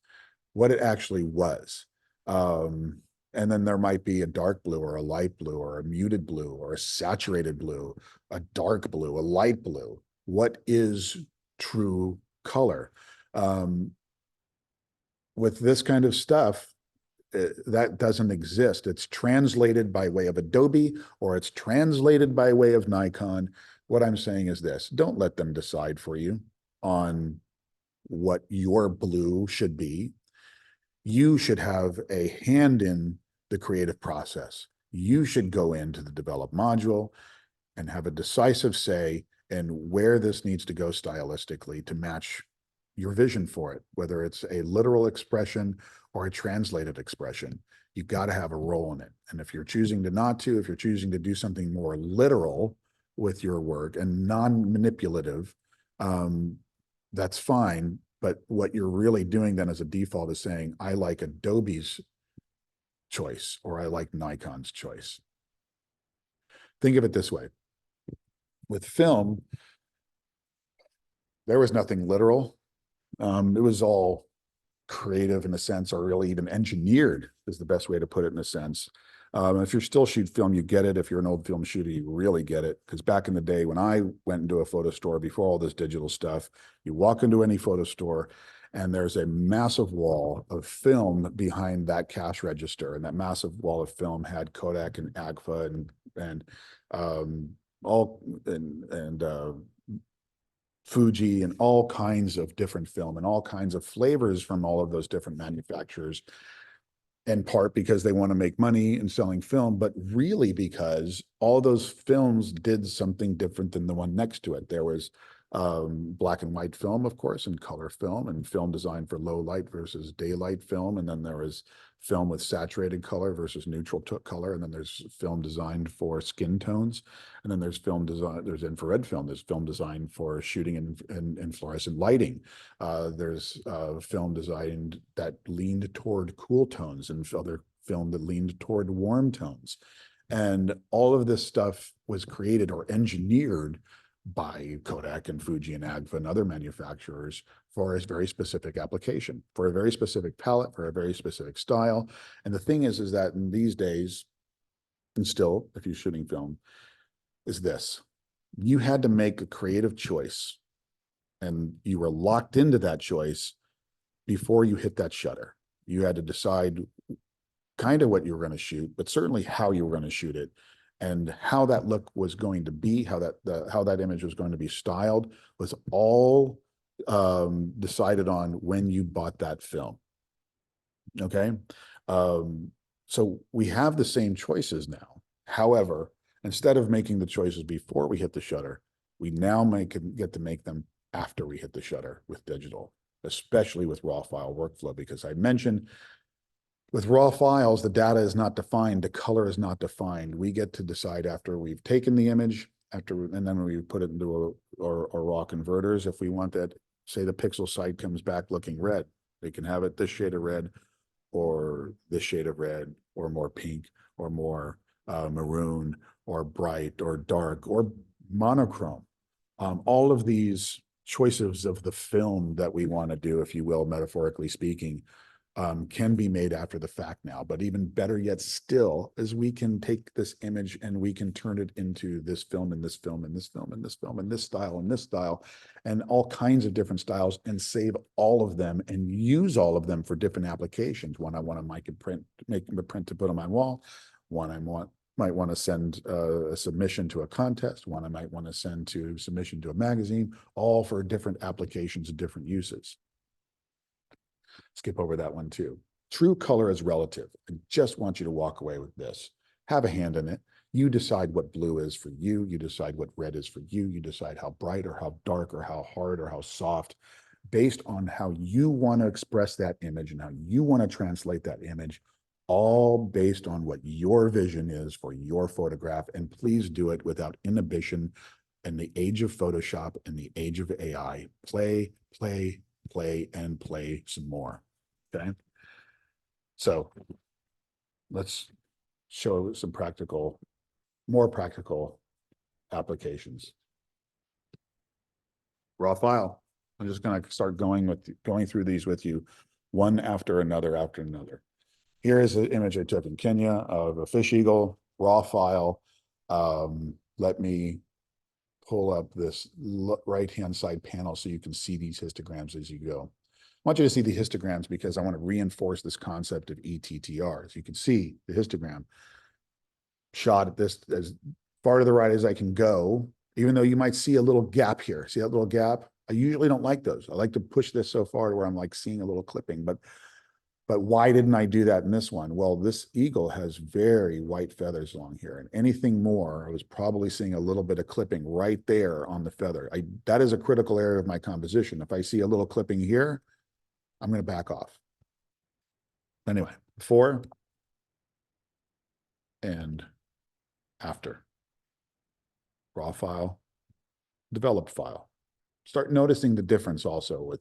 What it actually was. And then there might be a dark blue or a light blue or a muted blue or a saturated blue, a dark blue, a light blue. What is true color? With this kind of stuff, that doesn't exist. It's translated by way of Adobe, or it's translated by way of Nikon. What I'm saying is this: don't let them decide for you on what your blue should be. You should have a hand in the creative process. You should go into the develop module and have a decisive say in where this needs to go stylistically to match your vision for it, whether it's a literal expression or a translated expression. You got to have a role in it. And if you're choosing to not to, if you're choosing to do something more literal with your work and non-manipulative, that's fine. But what you're really doing then as a default is saying, I like Adobe's choice, or I like Nikon's choice. Think of it this way. With film, there was nothing literal. It was all creative in a sense, or really even engineered is the best way to put it in a sense. If you're still shoot film, you get it. If you're an old film shooter, you really get it. Because back in the day when I went into a photo store before all this digital stuff, you walk into any photo store and there's a massive wall of film behind that cash register. And that massive wall of film had Kodak and Agfa and Fuji and all kinds of different film and all kinds of flavors from all of those different manufacturers, in part because they want to make money in selling film, but really because all those films did something different than the one next to it. There was black and white film, of course, and color film, and film designed for low light versus daylight film. And then there was film with saturated color versus neutral color. And then there's film designed for skin tones. And then there's film design, there's infrared film, there's film designed for shooting in fluorescent lighting. There's film designed that leaned toward cool tones, and other film that leaned toward warm tones. And all of this stuff was created or engineered by Kodak and Fuji and Agfa and other manufacturers for a very specific application, for a very specific palette, for a very specific style. And the thing is that in these days, and still, if you're shooting film, is this: you had to make a creative choice, and you were locked into that choice before you hit that shutter. You had to decide kind of what you were going to shoot, but certainly how you were going to shoot it, and how that look was going to be, how that image was going to be styled, was all decided on when you bought that film. Okay, so we have the same choices now. However, instead of making the choices before we hit the shutter, we now get to make them after we hit the shutter with digital, especially with raw file workflow, because I mentioned with raw files, the data is not defined, the color is not defined. We get to decide after we've taken the image, and then we put it into our raw converters, if we want that say the pixel side comes back looking red. They can have it this shade of red or this shade of red or more pink or more maroon or bright or dark or monochrome. All of these choices of the film that we want to do, if you will, metaphorically speaking, can be made after the fact now. But even better yet still is we can take this image and we can turn it into this film and this film and this film and this film and this style and all kinds of different styles, and save all of them and use all of them for different applications. One I want to make a print to put on my wall. One might want to send a submission to a contest. One I might want to send to submission to a magazine, all for different applications and different uses. Skip over that one too. True color is relative. I just want you to walk away with this. Have a hand in it. You decide what blue is for you. You decide what red is for you. You decide how bright or how dark or how hard or how soft, based on how you want to express that image and how you want to translate that image, all based on what your vision is for your photograph. And please do it without inhibition. In the age of Photoshop, in the age of AI, play, play, play, and play some more. Okay. So let's show some more practical applications. Raw file. I'm just going to start going through these with you, one after another after another. Here is an image I took in Kenya of a fish eagle, raw file. Let me pull up this right-hand side panel so you can see these histograms as you go. I want you to see the histograms because I want to reinforce this concept of ETTR. As you can see, the histogram shot at this as far to the right as I can go, even though you might see a little gap here. See that little gap? I usually don't like those. I like to push this so far to where I'm like seeing a little clipping, but why didn't I do that in this one? Well, this eagle has very white feathers along here, and anything more, I was probably seeing a little bit of clipping right there on the feather. That is a critical area of my composition. If I see a little clipping here, I'm going to back off. Anyway, before and after. Raw file, developed file. Start noticing the difference also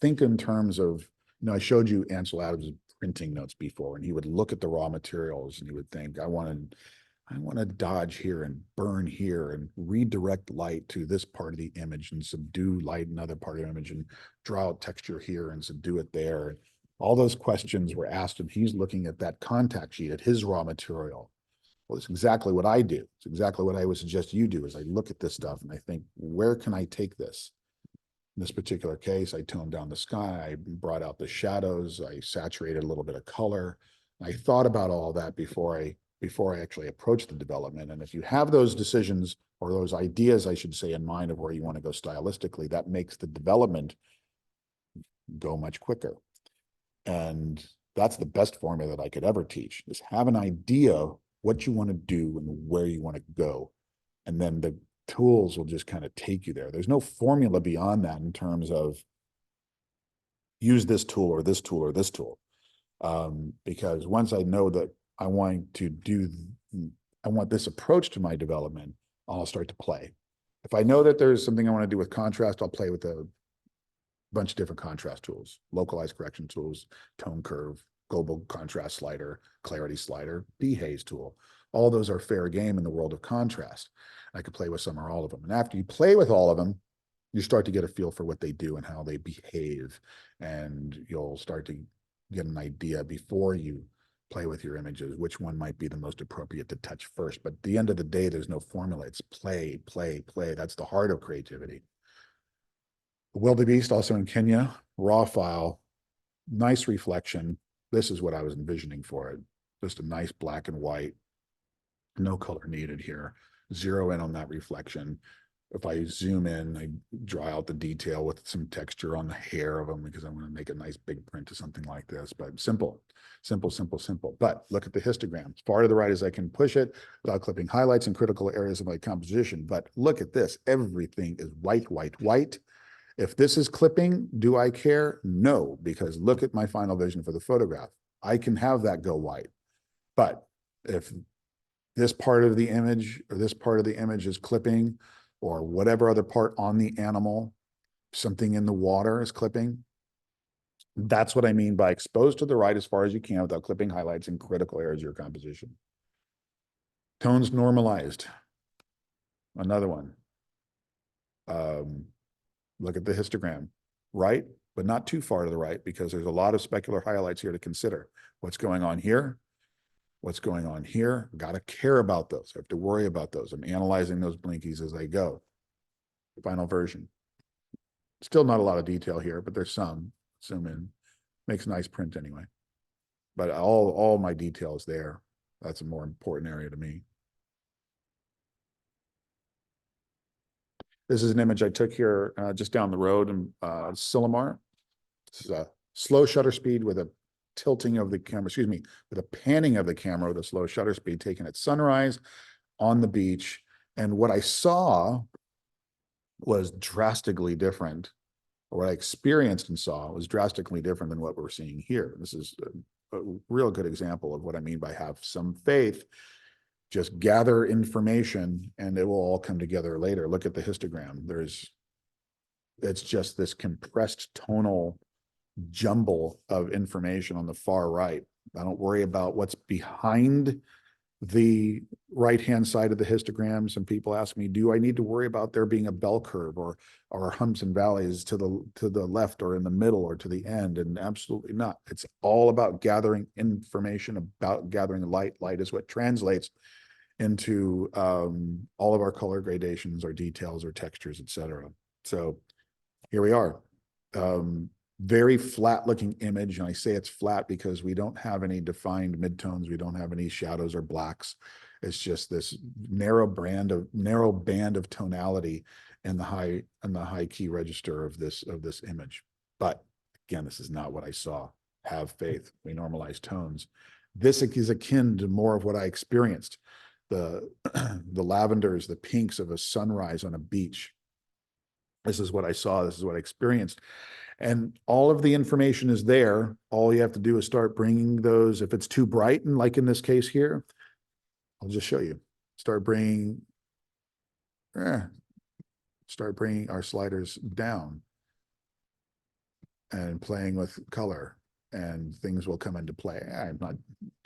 think in terms of, I showed you Ansel Adams' printing notes before, and he would look at the raw materials and he would think, I want to dodge here and burn here and redirect light to this part of the image and subdue light in another part of the image and draw out texture here and subdue it there. All those questions were asked him. He's looking at that contact sheet, at his raw material. Well, it's exactly what I do. It's exactly what I would suggest you do is I look at this stuff and I think, where can I take this? In this particular case, I toned down the sky, I brought out the shadows, I saturated a little bit of color. I thought about all that before I actually approached the development. And if you have those decisions or those ideas, I should say, in mind of where you want to go stylistically, that makes the development go much quicker. And that's the best formula that I could ever teach, is have an idea what you want to do and where you want to go. And then the tools will just kind of take you there. There's no formula beyond that in terms of use this tool or this tool or this tool. Because once I know that I want this approach to my development, I'll start to play. If I know that there's something I want to do with contrast, I'll play with a bunch of different contrast tools, localized correction tools, tone curve, global contrast slider, clarity slider, dehaze tool. All those are fair game in the world of contrast. I could play with some or all of them. And after you play with all of them, you start to get a feel for what they do and how they behave. And you'll start to get an idea before you play with your images, which one might be the most appropriate to touch first. But at the end of the day, there's no formula. It's play, play, play. That's the heart of creativity. Wildebeest, also in Kenya, raw file, nice reflection. This is what I was envisioning for it. Just a nice black and white, no color needed here. Zero in on that reflection. If I zoom in, I draw out the detail with some texture on the hair of them because I want to make a nice big print of something like this. But simple, simple, simple, simple. But look at the histogram. As far to the right as I can push it without clipping highlights and critical areas of my composition. But look at this. Everything is white, white, white. If this is clipping, do I care? No, because look at my final vision for the photograph. I can have that go white. But if this part of the image or this part of the image is clipping or whatever other part on the animal, something in the water is clipping. That's what I mean by exposed to the right as far as you can without clipping highlights in critical areas of your composition. Tones normalized. Another one. Look at the histogram, right? But not too far to the right, because there's a lot of specular highlights here to consider. What's going on here? What's going on here? Got to care about those. I have to worry about those. I'm analyzing those blinkies as I go. Final version. Still not a lot of detail here, but there's some. Zoom in. Makes a nice print anyway. But all my detail is there. That's a more important area to me. This is an image I took here just down the road in Silomar. This is a slow shutter speed with a tilting of the camera, excuse me, with a panning of the camera with a slow shutter speed taken at sunrise on the beach. And what I saw was drastically different, or what I experienced and saw was drastically different than what we're seeing here. This is a real good example of what I mean by have some faith. Just gather information and it will all come together later. Look at the histogram. It's just this compressed tonal jumble of information on the far right. I don't worry about what's behind the right-hand side of the histogram. Some people ask me, do I need to worry about there being a bell curve or humps and valleys to the left or in the middle or to the end? And absolutely not. It's all about gathering information, about gathering light. Light is what translates into all of our color gradations, our details, our textures, etc. So here we are. Very flat looking image. And I say it's flat because we don't have any defined midtones. We don't have any shadows or blacks. It's just this narrow band of tonality in the high key register of this image. But again, this is not what I saw. Have faith. We normalize tones. This is akin to more of what I experienced. The lavenders, the pinks of a sunrise on a beach. This is what I saw. This is what I experienced. And all of the information is there. All you have to do is start bringing those. If it's too bright, and like in this case here, I'll just show you. Start bringing our sliders down and playing with color, and things will come into play. I'm not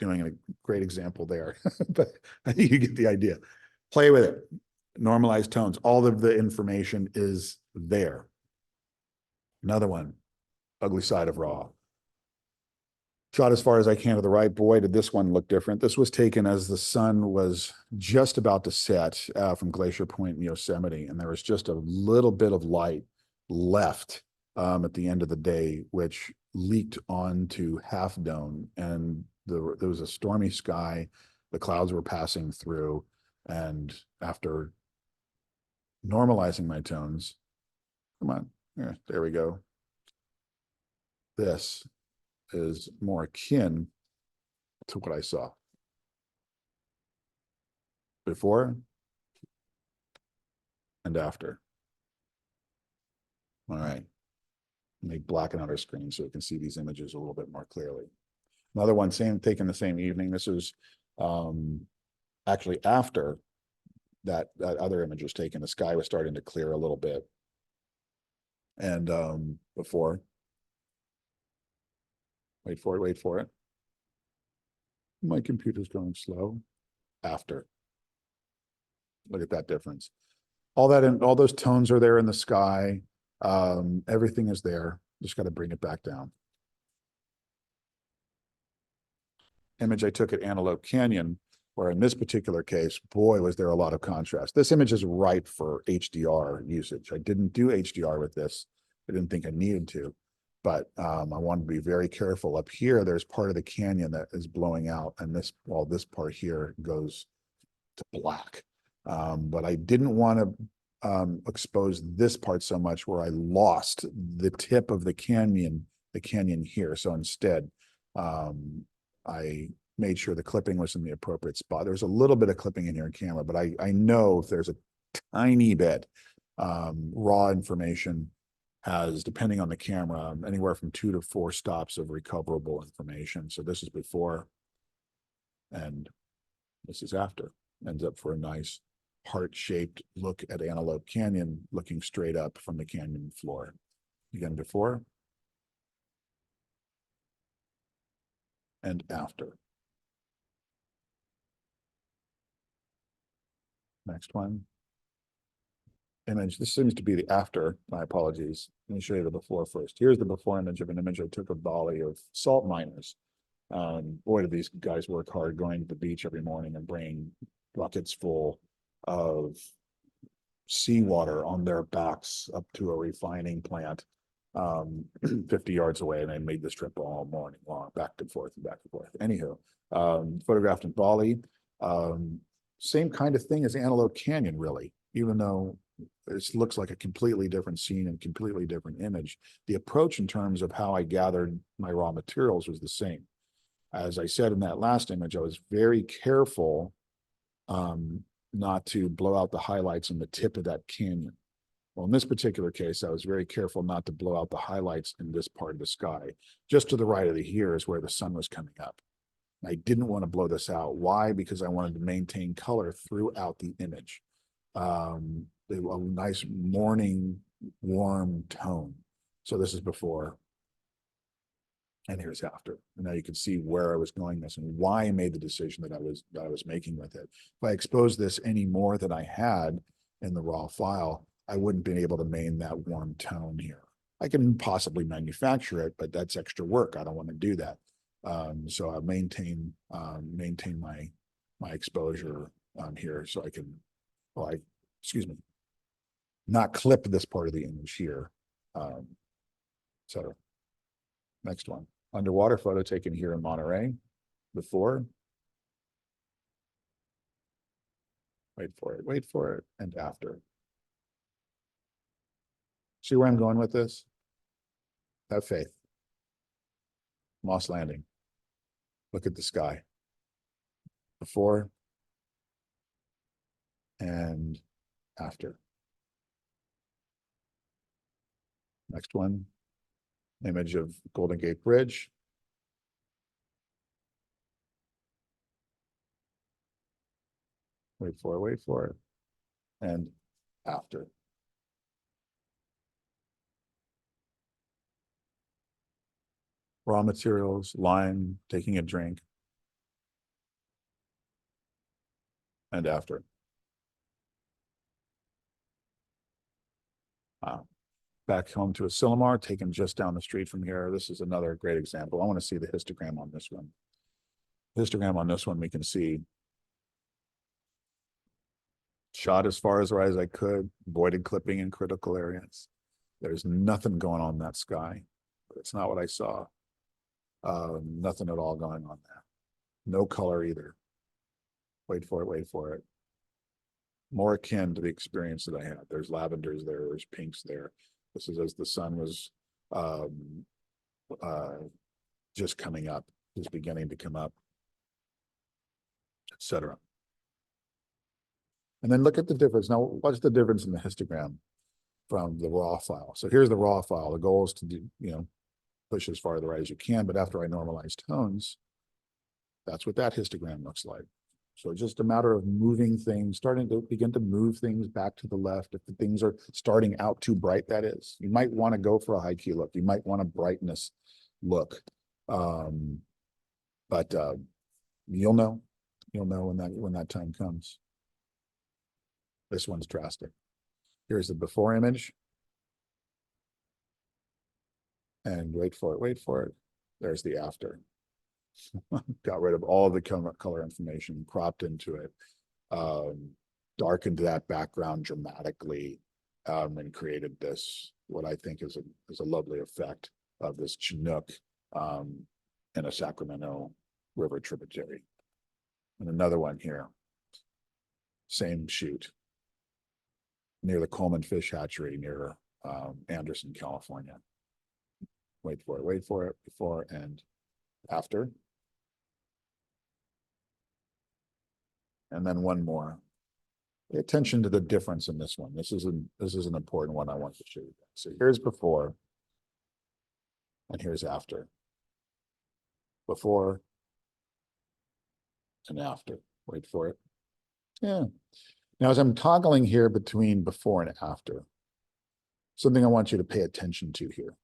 doing a great example there, but I think you get the idea. Play with it. Normalize tones. All of the information is there. Another one, ugly side of raw. Shot as far as I can to the right. Boy, did this one look different. This was taken as the sun was just about to set from Glacier Point in Yosemite, and there was just a little bit of light left at the end of the day, which leaked onto Half Dome, and there was a stormy sky. The clouds were passing through, and after normalizing my tones, come on, yeah, there we go. This is more akin to what I saw before and after. All right. Let me blacken out our screen so we can see these images a little bit more clearly. Another one, taken the same evening. This is actually after that other image was taken. The sky was starting to clear a little bit. And before. Wait for it. My computer's going slow. After. Look at that difference. All those tones are there in the sky. Everything is there. Just got to bring it back down. Image I took at Antelope Canyon, where in this particular case, boy, was there a lot of contrast. This image is ripe for HDR usage. I didn't do HDR with this. I didn't think I needed to, but I wanted to be very careful. Up here, there's part of the canyon that is blowing out, and this part here goes to black. But I didn't want to expose this part so much where I lost the tip of the canyon here. So instead, I made sure the clipping was in the appropriate spot. There's a little bit of clipping in here in camera, but I know if there's a tiny bit, raw information has, depending on the camera, anywhere from 2 to 4 stops of recoverable information. So this is before and this is after. Ends up for a nice heart-shaped look at Antelope Canyon, looking straight up from the canyon floor. Again, before and after. Next one. Image. This seems to be the after. My apologies. Let me show you the before first. Here's the before image of an image I took of Bali of salt miners. Boy, do these guys work hard going to the beach every morning and bringing buckets full of seawater on their backs up to a refining plant 50 yards away, and they made this trip all morning long, back and forth and back and forth. Anywho, photographed in Bali. Same kind of thing as Antelope Canyon, really, even though it looks like a completely different scene and completely different image. The approach in terms of how I gathered my raw materials was the same. As I said in that last image, I was very careful not to blow out the highlights in the tip of that canyon. Well, in this particular case, I was very careful not to blow out the highlights in this part of the sky. Just to the right of the here is where the sun was coming up. I didn't want to blow this out. Why? Because I wanted to maintain color throughout the image. A nice morning warm tone. So this is before, and here's after. And now you can see where I was going this and why I made the decision that I was making with it. If I exposed this any more than I had in the raw file, I wouldn't be able to maintain that warm tone here. I can possibly manufacture it, but that's extra work. I don't want to do that. So I maintain my exposure here, so I can, excuse me, not clip this part of the image here. So next one, underwater photo taken here in Monterey, before. Wait for it, and after. See where I'm going with this? Have faith. Moss Landing. Look at the sky. Before and after. Next one, image of Golden Gate Bridge. Wait for it. And after. Raw materials, lime, taking a drink. And after. Back home to Asilomar, taken just down the street from here. This is another great example. I want to see the histogram on this one. Histogram on this one, we can see shot as far as I could, avoided clipping in critical areas. There's nothing going on in that sky, but it's not what I saw. Nothing at all going on there. No color either. Wait for it. More akin to the experience that I had. There's lavenders there, there's pinks there. This is as the sun was just coming up, just beginning to come up, etc. And then look at the difference. Now, what's the difference in the histogram from the raw file? So here's the raw file. The goal is to do, push as far to the right as you can, but after I normalize tones, that's what that histogram looks like. So just a matter of moving things, starting to begin to move things back to the left. If the things are starting out too bright, that is, you might want to go for a high key look. You might want a brightness look. But you'll know when that time comes. This one's drastic. Here's the before image. And wait for it. There's the after. Got rid of all the color information, cropped into it, darkened that background dramatically, and created this, what I think is a lovely effect of this Chinook in a Sacramento River tributary. And another one here, same shoot, near the Coleman Fish Hatchery near Anderson, California. Wait for it, before and after. And then one more. Pay attention to the difference in this one. This is an important one I want to show you. So here's before, and here's after. Before and after. Wait for it. Yeah. Now, as I'm toggling here between before and after, something I want you to pay attention to here.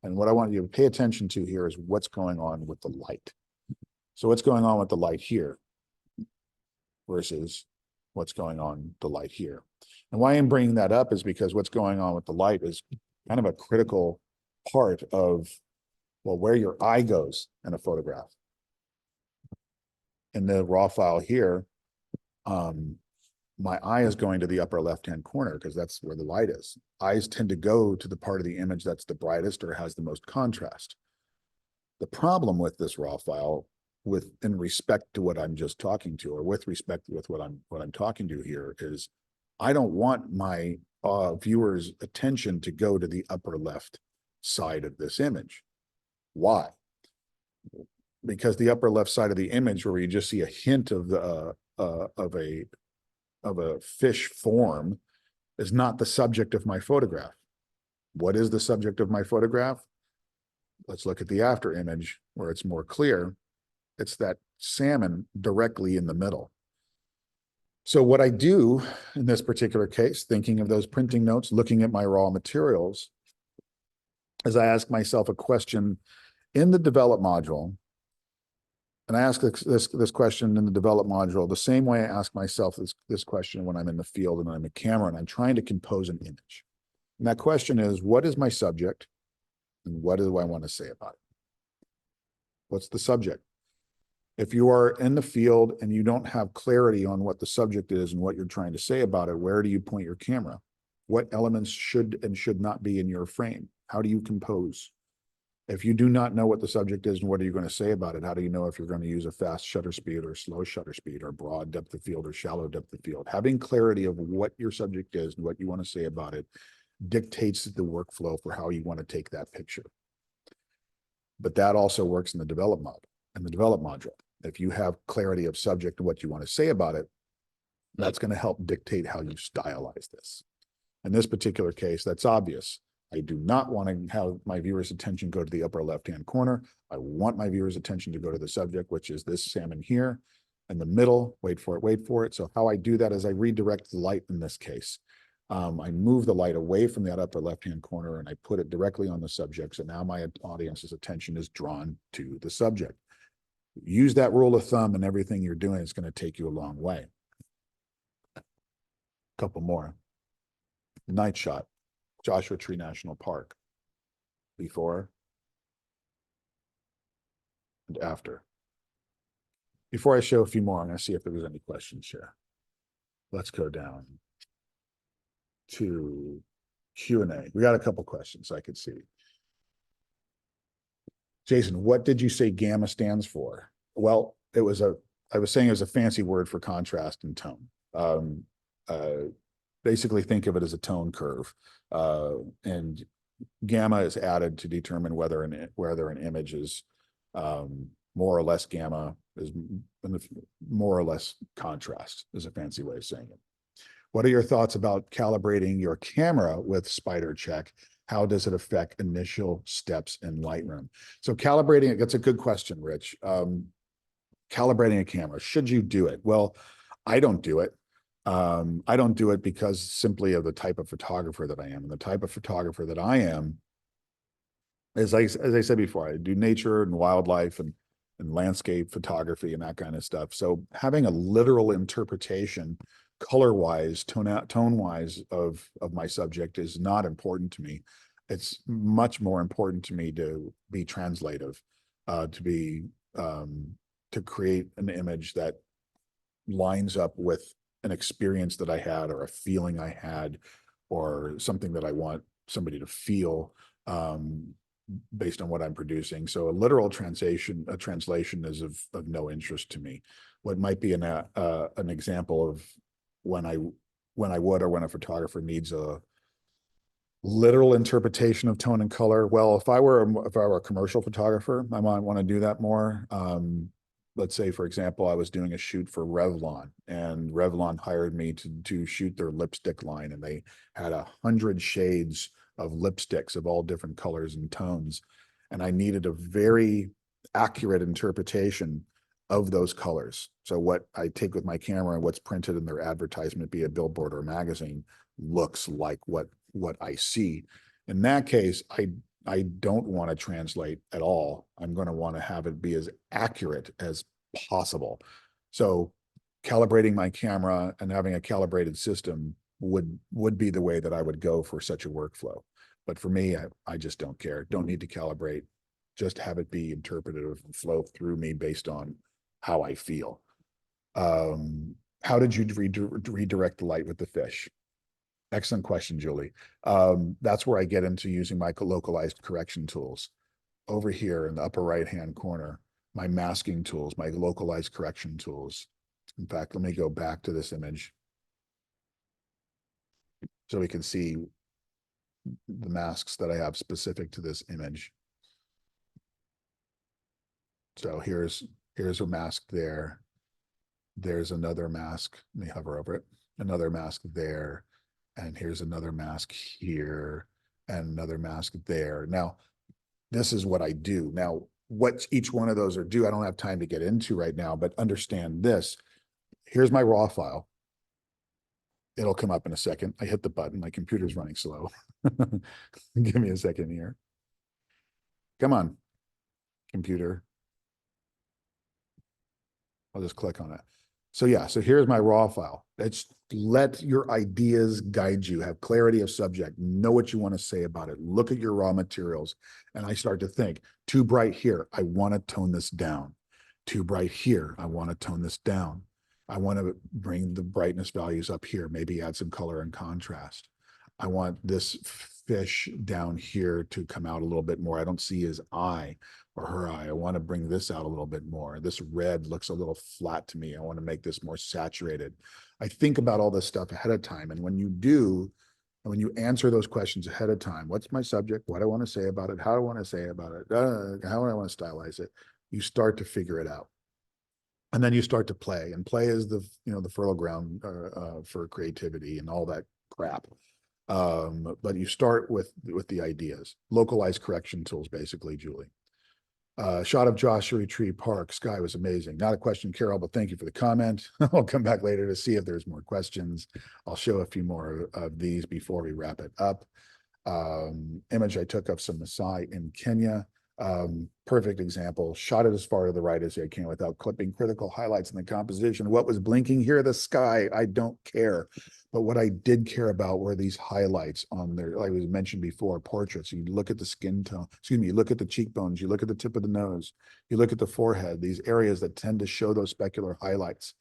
And what I want you to pay attention to here is what's going on with the light. So what's going on with the light here versus what's going on the light here. And why I'm bringing that up is because what's going on with the light is kind of a critical part of, well, where your eye goes in a photograph. In the raw file here, my eye is going to the upper left-hand corner because that's where the light is. Eyes tend to go to the part of the image that's the brightest or has the most contrast. The problem with this raw file, in respect to what I'm just talking to, or with respect with what I'm talking to here, is I don't want my viewers' attention to go to the upper left side of this image. Why? Because the upper left side of the image, where you just see a hint of a fish form, is not the subject of my photograph. What is the subject of my photograph? Let's look at the after image where it's more clear. It's that salmon directly in the middle. So what I do in this particular case, thinking of those printing notes, looking at my raw materials, is I ask myself a question in the develop module. And I ask this question in the develop module the same way I ask myself this question when I'm in the field and I'm a camera and I'm trying to compose an image. And that question is, what is my subject and what do I want to say about it? What's the subject? If you are in the field and you don't have clarity on what the subject is and what you're trying to say about it, where do you point your camera? What elements should and should not be in your frame? How do you compose? If you do not know what the subject is and what are you going to say about it, how do you know if you're going to use a fast shutter speed or slow shutter speed or broad depth of field or shallow depth of field? Having clarity of what your subject is and what you want to say about it dictates the workflow for how you want to take that picture. But that also works in the develop module. If you have clarity of subject and what you want to say about it, that's going to help dictate how you stylize this. In this particular case, that's obvious. I do not want to have my viewer's attention go to the upper left-hand corner. I want my viewer's attention to go to the subject, which is this salmon here in the middle. Wait for it. So how I do that is I redirect the light in this case. I move the light away from that upper left-hand corner and I put it directly on the subject. So now my audience's attention is drawn to the subject. Use that rule of thumb and everything you're doing is going to take you a long way. A couple more. Night shot, Joshua Tree National Park. Before and after. Before I show a few more, I'm going to see if there was any questions here. Let's go down to Q&A. We got a couple questions I could see. Jason, what did you say gamma stands for? Well, I was saying it was a fancy word for contrast and tone. Basically think of it as a tone curve. And gamma is added to determine whether an image is more or less gamma, is more or less contrast, is a fancy way of saying it. What are your thoughts about calibrating your camera with Spider Check? How does it affect initial steps in Lightroom? So calibrating it, that's a good question, Rich. Calibrating a camera, should you do it? Well, I don't do it. I don't do it because simply of the type of photographer that I am. And the type of photographer that I am, as I said before, I do nature and wildlife and landscape photography and that kind of stuff. So having a literal interpretation, color-wise, tone-wise of my subject is not important to me. It's much more important to me to be translative, to create an image that lines up with an experience that I had or a feeling I had or something that I want somebody to feel based on what I'm producing. So a literal translation is of no interest to me. What might be an example of when I would, or when a photographer needs a literal interpretation of tone and color. Well, if I were a commercial photographer, I might want to do that more. Let's say, for example, I was doing a shoot for Revlon, and Revlon hired me to shoot their lipstick line, and they had 100 shades of lipsticks of all different colors and tones. And I needed a very accurate interpretation of those colors. So what I take with my camera and what's printed in their advertisement, be a billboard or a magazine, looks like what I see. In that case, I don't want to translate at all. I'm going to want to have it be as accurate as possible. So calibrating my camera and having a calibrated system would be the way that I would go for such a workflow. But for me, I just don't care. Don't need to calibrate. Just have it be interpretive and flow through me based on how I feel. How did you redirect the light with the fish? Excellent question, Julie. That's where I get into using my localized correction tools. Over here in the upper right-hand corner, my masking tools, my localized correction tools. In fact, let me go back to this image so we can see the masks that I have specific to this image. So here's a mask there. There's another mask. Let me hover over it. Another mask there. And here's another mask here and another mask there. Now, this is what I do. Now, what each one of those are do, I don't have time to get into right now, but understand this. Here's my raw file. It'll come up in a second. I hit the button. My computer's running slow. Give me a second here. Come on, computer. I'll just click on it. So yeah, so here's my raw file. Let's let your ideas guide you, have clarity of subject, know what you want to say about it. Look at your raw materials. And I start to think, too bright here, I want to tone this down. Too bright here, I want to tone this down. I want to bring the brightness values up here, maybe add some color and contrast. I want this fish down here to come out a little bit more. I don't see his eye or her eye. I want to bring this out a little bit more. This red looks a little flat to me. I want to make this more saturated. I think about all this stuff ahead of time. And when you do, and when you answer those questions ahead of time, what's my subject? What do I want to say about it? How do I want to say about it? How do I want to stylize it? You start to figure it out. And then you start to play, and play is the fertile ground for creativity and all that crap. But you start with the ideas. Localized correction tools, basically, Julie. Shot of Joshua Tree Park. Sky was amazing. Not a question, Carol, but thank you for the comment. I'll come back later to see if there's more questions. I'll show a few more of these before we wrap it up. Image I took of some Maasai in Kenya. Perfect example. Shot it as far to the right as I can without clipping. Critical highlights in the composition. What was blinking here? The sky. I don't care. But what I did care about were these highlights on there. Like was mentioned before, portraits. You look at the skin tone, excuse me, you look at the cheekbones, you look at the tip of the nose, you look at the forehead, these areas that tend to show those specular highlights.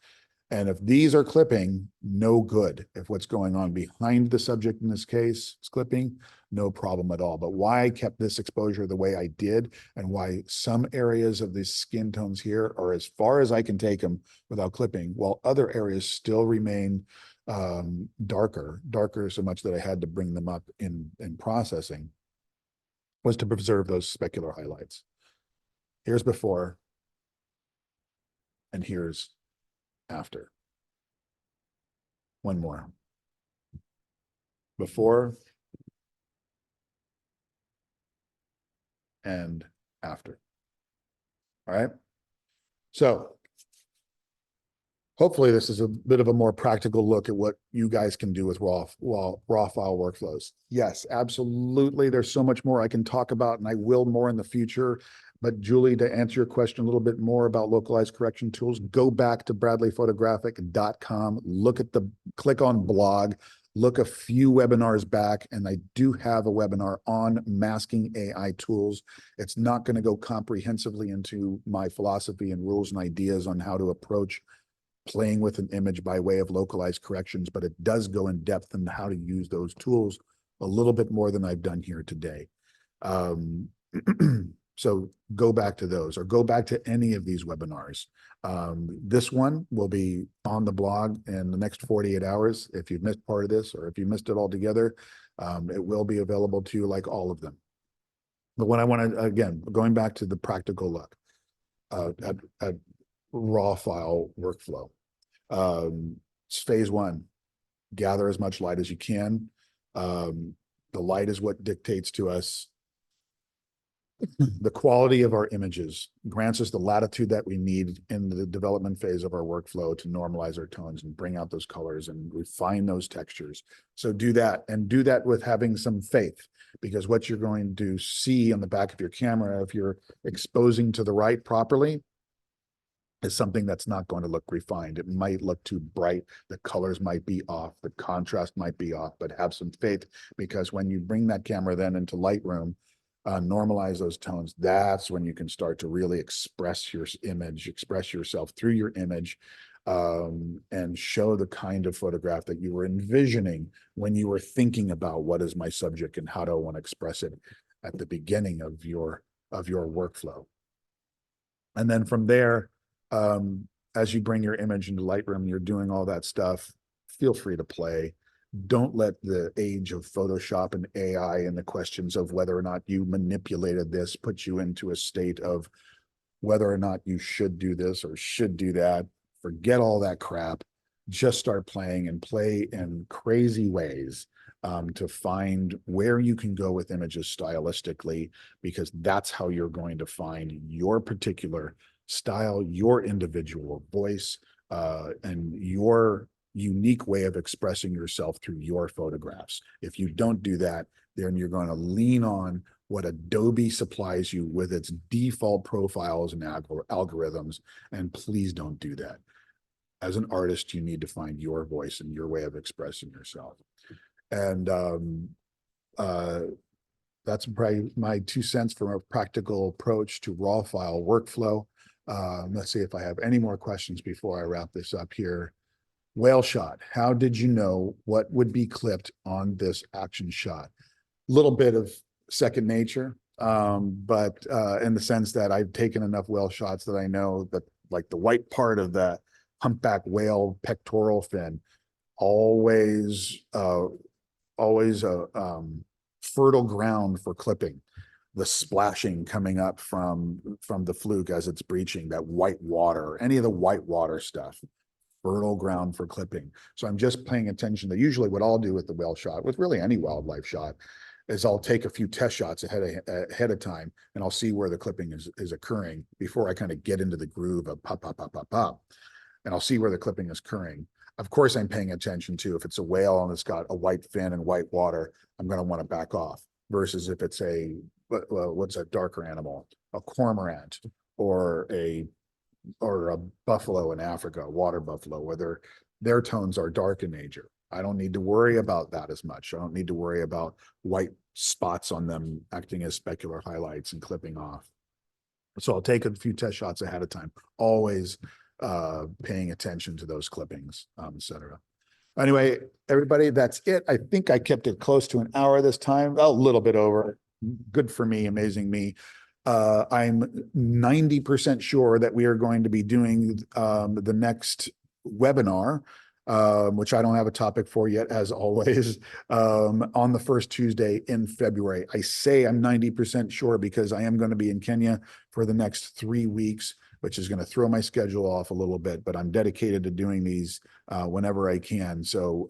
And if these are clipping, no good. If what's going on behind the subject in this case is clipping, no problem at all. But why I kept this exposure the way I did, and why some areas of these skin tones here are as far as I can take them without clipping, while other areas still remain darker so much that I had to bring them up in processing, was to preserve those specular highlights. Here's before, and here's after. One more. Before and after. All right. So hopefully this is a bit of a more practical look at what you guys can do with raw file workflows. Yes, absolutely. There's so much more I can talk about, and I will more in the future. But Julie, to answer your question a little bit more about localized correction tools, go back to bradleyphotographic.com, click on blog, look a few webinars back, and I do have a webinar on masking AI tools. It's not going to go comprehensively into my philosophy and rules and ideas on how to approach playing with an image by way of localized corrections, but it does go in depth into how to use those tools a little bit more than I've done here today. So go back to those, or go back to any of these webinars. This one will be on the blog in the next 48 hours. If you've missed part of this, or if you missed it altogether, it will be available to you like all of them. But when I want to, again, going back to the practical look at raw file workflow. It's phase one. Gather as much light as you can. The light is what dictates to us the quality of our images, grants us the latitude that we need in the development phase of our workflow to normalize our tones and bring out those colors and refine those textures. So do that, and do that with having some faith, because what you're going to see on the back of your camera, if you're exposing to the right properly, is something that's not going to look refined. It might look too bright. The colors might be off. The contrast might be off, but have some faith, because when you bring that camera then into Lightroom, normalize those tones, that's when you can start to really express your image, express yourself through your image, and show the kind of photograph that you were envisioning when you were thinking about what is my subject and how do I want to express it at the beginning of your workflow. And then from there, as you bring your image into Lightroom, you're doing all that stuff, feel free to play. Don't let the age of Photoshop and AI and the questions of whether or not you manipulated this put you into a state of whether or not you should do this or should do that. Forget all that crap. Just start playing, and play in crazy ways to find where you can go with images stylistically, because that's how you're going to find your particular style, your individual voice, and your unique way of expressing yourself through your photographs. If you don't do that, then you're going to lean on what Adobe supplies you with its default profiles and algorithms, and please don't do that. As an artist, you need to find your voice and your way of expressing yourself. And that's probably my 2 cents from a practical approach to raw file workflow. Let's see if I have any more questions before I wrap this up here. Whale shot. How did you know what would be clipped on this action shot? Little bit of second nature, but in the sense that I've taken enough whale shots that I know that, like, the white part of the humpback whale pectoral fin, always fertile ground for clipping. The splashing coming up from the fluke as it's breaching, that white water, any of the white water stuff, fertile ground for clipping. So I'm just paying attention to, usually what I'll do with the whale shot, with really any wildlife shot, is I'll take a few test shots ahead of time, and I'll see where the clipping is occurring before I kind of get into the groove of pop, pop, pop, pop, pop. And I'll see where the clipping is occurring. Of course, I'm paying attention to, if it's a whale and it's got a white fin and white water, I'm going to want to back off, versus if it's what's a darker animal, a cormorant, or a buffalo in Africa, water buffalo, where their tones are dark in nature. I don't need to worry about that as much. I don't need to worry about white spots on them acting as specular highlights and clipping off. So I'll take a few test shots ahead of time, always paying attention to those clippings, etc. Anyway, everybody, that's it. I think I kept it close to an hour this time, a little bit over. Good for me, amazing me. I'm 90% sure that we are going to be doing the next webinar, which I don't have a topic for yet, as always, on the first Tuesday in February. I say I'm 90% sure because I am going to be in Kenya for the next 3 weeks, which is going to throw my schedule off a little bit, but I'm dedicated to doing these whenever I can. So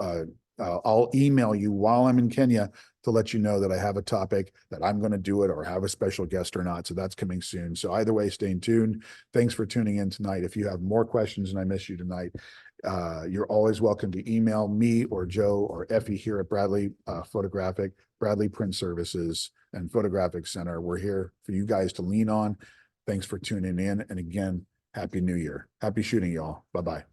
I'll email you while I'm in Kenya to let you know that I have a topic, that I'm going to do it, or have a special guest or not. So that's coming soon. So either way, stay tuned. Thanks for tuning in tonight. If you have more questions and I miss you tonight, you're always welcome to email me or Joe or Effie here at Bradley Photographic, Bradley Print Services and Photographic Center. We're here for you guys to lean on. Thanks for tuning in. And again, Happy New Year. Happy shooting, y'all. Bye-bye.